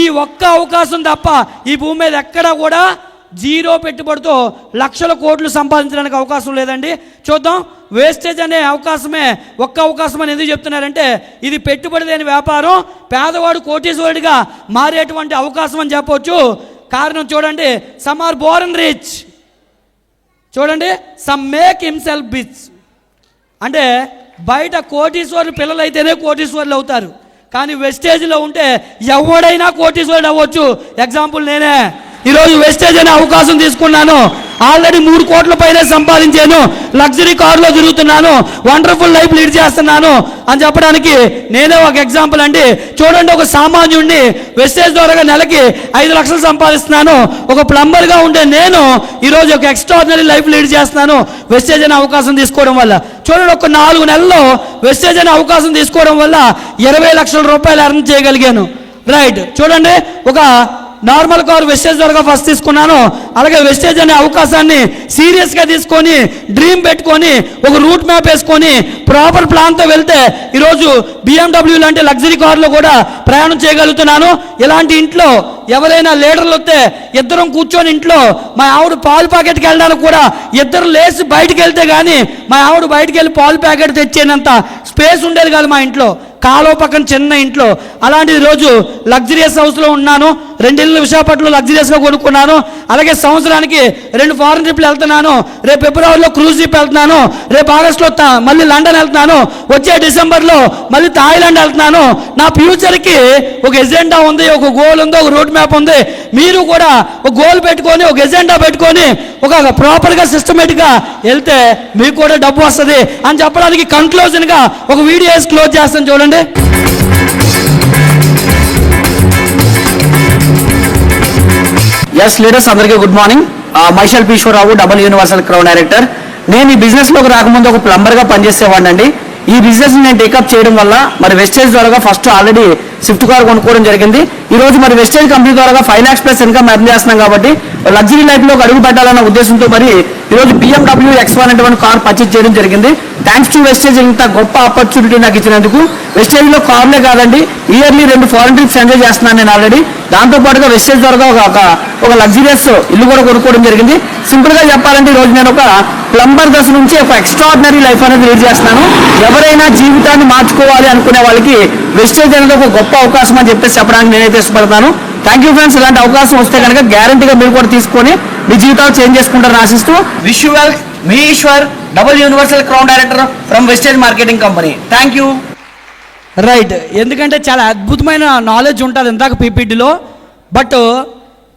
ఈ ఒక్క అవకాశం తప్ప ఈ భూమి మీద ఎక్కడా కూడా జీరో పెట్టుబడితో లక్షల కోట్లు సంపాదించడానికి అవకాశం లేదండి. చూద్దాం, వేస్టేజ్ అనే అవకాశమే ఒక్క అవకాశం అని ఎందుకు చెప్తున్నారంటే ఇది పెట్టుబడి లేని వ్యాపారం, పేదవాడు కోటీశ్వరుడిగా మారేటువంటి అవకాశం అని చెప్పొచ్చు. కారణం చూడండి, సమ్ ఆర్ బోర్న్ రిచ్, చూడండి, సమ్ మేక్ హిమ్సెల్ఫ్ బిచ్. అంటే బయట కోటీశ్వరులు పిల్లలు అయితేనే కోటీశ్వరులు అవుతారు, కానీ వెస్టేజ్లో ఉంటే ఎవడైనా కోటీశ్వరుడు అవ్వచ్చు. ఎగ్జాంపుల్ నేనే ఈరోజు వెస్టేజ్ అనే అవకాశం తీసుకున్నాను, ఆల్రెడీ 3 కోట్ల పైన సంపాదించాను, లగ్జరీ కారులో తిరుగుతున్నాను, వండర్ఫుల్ లైఫ్ లీడ్ చేస్తున్నాను అని చెప్పడానికి నేనే ఒక ఎగ్జాంపుల్ అండి. చూడండి, ఒక సామాన్యుడిని వెస్టేజ్ ద్వారా నెలకి 5 లక్షలు సంపాదిస్తున్నాను. ఒక ప్లంబర్గా ఉండే నేను ఈరోజు ఒక ఎక్స్ట్రాడినరీ లైఫ్ లీడ్ చేస్తున్నాను వెస్టేజ్ అనే అవకాశం తీసుకోవడం వల్ల. చూడండి, ఒక 4 నెలల్లో వెస్టేజ్ అనే అవకాశం తీసుకోవడం వల్ల 20 లక్షల రూపాయలు ఎర్న్ చేయగలిగాను. రైట్, చూడండి, ఒక నార్మల్ కార్ వెస్టేజ్ ద్వారా ఫస్ట్ తీసుకున్నాను. అలాగే వెస్టేజ్ అనే అవకాశాన్ని సీరియస్గా తీసుకొని డ్రీమ్ పెట్టుకొని ఒక రూట్ మ్యాప్ వేసుకొని ప్రాపర్ ప్లాన్తో వెళ్తే ఈరోజు BMW లాంటి లగ్జరీ కార్లో కూడా ప్రయాణం చేయగలుగుతున్నాను. ఇలాంటి ఇంట్లో ఎవరైనా లీడర్లు వస్తే ఇద్దరం కూర్చొని ఇంట్లో మా ఆవిడ పాలు ప్యాకెట్కి వెళ్ళడానికి కూడా ఇద్దరు లేచి బయటికి వెళ్తే కానీ మా ఆవిడ బయటికి వెళ్ళి పాలు ప్యాకెట్ తెచ్చేంత స్పేస్ ఉండేది కాదు మా ఇంట్లో, కాలువ పక్కన చిన్న ఇంట్లో. అలాంటిది రోజు లగ్జరియస్ హౌస్లో ఉన్నాను. 2 ఇళ్ళు విశాఖపట్నంలో లగ్జరియస్గా కొనుక్కున్నాను. అలాగే సంవత్సరానికి 2 ఫారెన్ ట్రిప్లు వెళ్తున్నాను. రేపు ఫిబ్రవరిలో క్రూజ్ ట్రిప్ వెళ్తున్నాను. రేపు ఆగస్టులో మళ్ళీ లండన్ వెళ్తున్నాను. వచ్చే డిసెంబర్లో మళ్ళీ థాయిలాండ్ వెళ్తున్నాను. నా ఫ్యూచర్కి ఒక ఎజెండా ఉంది, ఒక గోల్ ఉంది, ఒక రోడ్ మ్యాప్ ఉంది. మీరు కూడా ఒక గోల్ పెట్టుకొని ఒక ఎజెండా పెట్టుకొని ఒక ప్రాపర్గా సిస్టమేటిక్గా వెళ్తే మీకు కూడా డబ్బు వస్తుంది అని చెప్పడానికి కన్క్లూజన్గా ఒక వీడియో వేసి క్లోజ్ చేస్తాను. చూడండి. ఎస్ లీడర్స్, అందరికీ గుడ్ మార్నింగ్. మైషల్ Eswararao, double universal crown director. నేను ఈ బిజినెస్లోకి రాకముందు ఒక ప్లంబర్గా పనిచేసేవాడిని అండి. ఈ బిజినెస్ నేను టేకప్ చేయడం వల్ల మరి వెస్టేజ్ ద్వారా ఫస్ట్ ఆల్రెడీ స్విఫ్ట్ కార్ కొనుక్కోవడం జరిగింది. ఈ రోజు మరి వెస్టేజ్ కంపెనీ ద్వారా 5 lakhs ప్లస్ ఇన్కమ్ ఎర్న్ చేస్తున్నాం కాబట్టి లగ్జరీ లైఫ్లో అడుగు పెట్టాలన్న ఉద్దేశంతో మరి ఈరోజు BMW X1 అనేటువంటి కార్ పర్చేజ్ చేయడం జరిగింది. థ్యాంక్స్ టు వెస్టేజ్ ఇంత గొప్ప ఆపర్చునిటీ నాకు ఇచ్చినందుకు. వెస్టేజ్లో కార్లే కాదండి, ఇయర్లీ 2 ఫారెన్ ట్రిప్స్ ఎంజాయ్ చేస్తున్నాను నేను ఆల్రెడీ. దాంతోపాటుగా వెస్టేజ్ ద్వారా ఒక లగ్జరియస్ ఇల్లు కూడా కొనుక్కోవడం జరిగింది. సింపుల్గా చెప్పాలంటే ఈరోజు నేను ఒక ప్లంబర్ దశ నుంచి ఒక ఎక్స్ట్రాడినరీ లైఫ్ అనేది లీడ్ చేస్తున్నాను. ఎవరైనా జీవితాన్ని మార్చుకోవాలి అనుకునే వాళ్ళకి వెస్టేజ్ అనేది ఒక గొప్ప అవకాశం అని చెప్పేసి చెప్పడానికి నేనైతే ఇష్టపడతాను. Thank you friends. ఇలాంటి అవకాశం వస్తే కనుక గ్యారంటీగా మీరు కూడా తీసుకొని మీ జీవితాలు చేంజ్ చేసుకుంటారని ఆశిస్తూ విష్ యూ వెల్. మీ Eshwar, double universal crown director from Vestige marketing company. Thank you. Right, ఎందుకంటే చాలా అద్భుతమైన నాలెడ్జ్ ఉంటుంది ఇందాక పీపీటీలో. బట్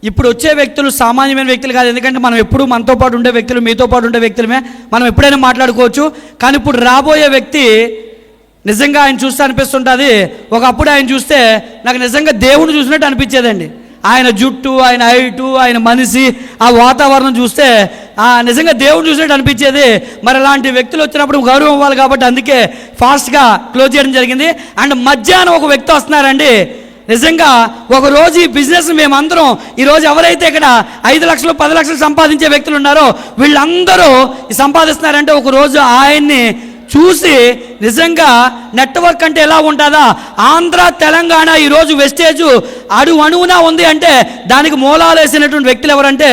ఇప్పుడు వచ్చే వ్యక్తులు సామాన్యమైన వ్యక్తులు కాదు. ఎందుకంటే మనం ఎప్పుడు మనతో పాటు ఉండే వ్యక్తులు, మీతో పాటు ఉండే వ్యక్తులమే, మనం ఎప్పుడైనా మాట్లాడుకోవచ్చు. కానీ ఇప్పుడు రాబోయే వ్యక్తి నిజంగా ఆయన చూస్తే అనిపిస్తుంటుంది, ఒకప్పుడు ఆయన చూస్తే నాకు నిజంగా దేవుడు చూసినట్టు అనిపించేదండి. ఆయన జుట్టు, ఆయన హైటు, ఆయన మనిషి, ఆ వాతావరణం చూస్తే నిజంగా దేవుడు చూసినట్టు అనిపించేది. మరి అలాంటి వ్యక్తులు వచ్చినప్పుడు గౌరవం ఇవ్వాలి కాబట్టి అందుకే ఫాస్ట్గా క్లోజ్ చేయడం జరిగింది. అండ్ మధ్యాహ్నం ఒక వ్యక్తి వస్తున్నారండి. నిజంగా ఒకరోజు ఈ బిజినెస్ మేమందరం ఈరోజు ఎవరైతే ఇక్కడ 5 లక్షలు 10 లక్షలు సంపాదించే వ్యక్తులు ఉన్నారో వీళ్ళందరూ సంపాదిస్తున్నారంటే ఒకరోజు ఆయన్ని చూసి నిజంగా నెట్వర్క్ అంటే ఎలా ఉంటుందా, ఆంధ్ర తెలంగాణ ఈరోజు వెస్టేజ్ అణువునా ఉంది అంటే దానికి మూలాలు వేసినటువంటి వ్యక్తులు ఎవరంటే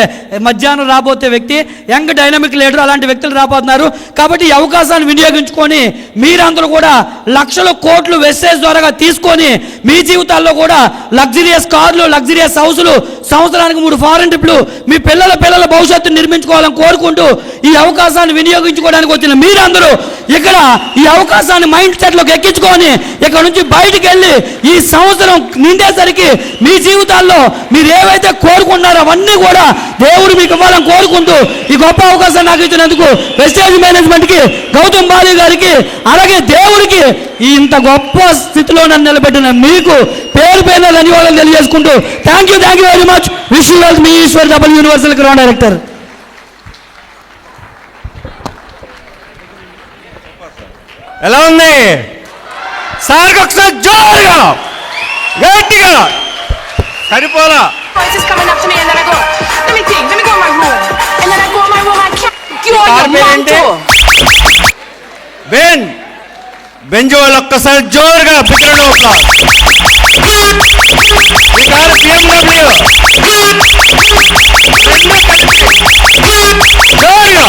మధ్యాహ్నం రాబోతే వ్యక్తి, యంగ్ డైనమిక్ లీడర్, అలాంటి వ్యక్తులు రాబోతున్నారు. కాబట్టి ఈ అవకాశాన్ని వినియోగించుకొని మీరందరూ కూడా లక్షల కోట్లు వెస్టేజ్ ద్వారా తీసుకొని మీ జీవితాల్లో కూడా లగ్జరియస్ కార్లు, లగ్జరియస్ హౌసులు, సంవత్సరానికి 3 ఫారెన్ ట్రిప్లు, మీ పిల్లల భవిష్యత్తును నిర్మించుకోవాలని కోరుకుంటూ ఈ అవకాశాన్ని వినియోగించుకోవడానికి వచ్చిన మీరందరూ ఇక్కడ ఈ అవకాశాన్ని మైండ్ సెట్లోకి ఎక్కించుకొని ఇక్కడ నుంచి బయటికి వెళ్ళి ఈ సంవత్సరం నిండేసరికి మీ జీవితాల్లో మీరు ఏవైతే కోరుకున్నారో అవన్నీ కూడా దేవుడు మీకు ఇవ్వాలని కోరుకుంటూ ఈ గొప్ప అవకాశాన్ని నాకు ఇచ్చినందుకు వెస్టేజ్ మేనేజ్మెంట్కి, గౌతమ్ బాలి గారికి, అలాగే దేవుడికి ఇంత గొప్ప స్థితిలో నన్ను నిలబెట్టిన మీకు పేరు పేరున ధన్యవాదాలు తెలియజేసుకుంటూ thank you very much. Wish you well. మీ Eshwar, double universal crown director. ఎలా ఉంది సార్కి ఒకసారి జోరుగా గట్టిగా సరిపోలా. Voices coming up to me and then I go, let me think, let me go in my room. And then I go in my room, I can't go in your mom door. Benz వాళ్ళు ఒక్కసారి జోరుగా పిక్కడంలో ఒక ఈ కారు BMW జోరుగా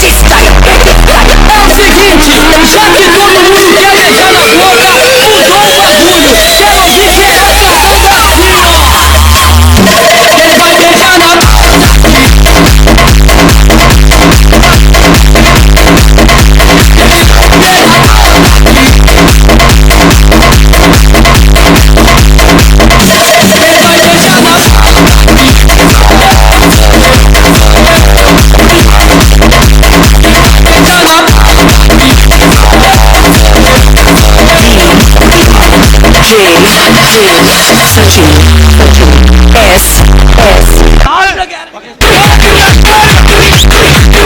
It's style. Sachin, Sachin, Sachin.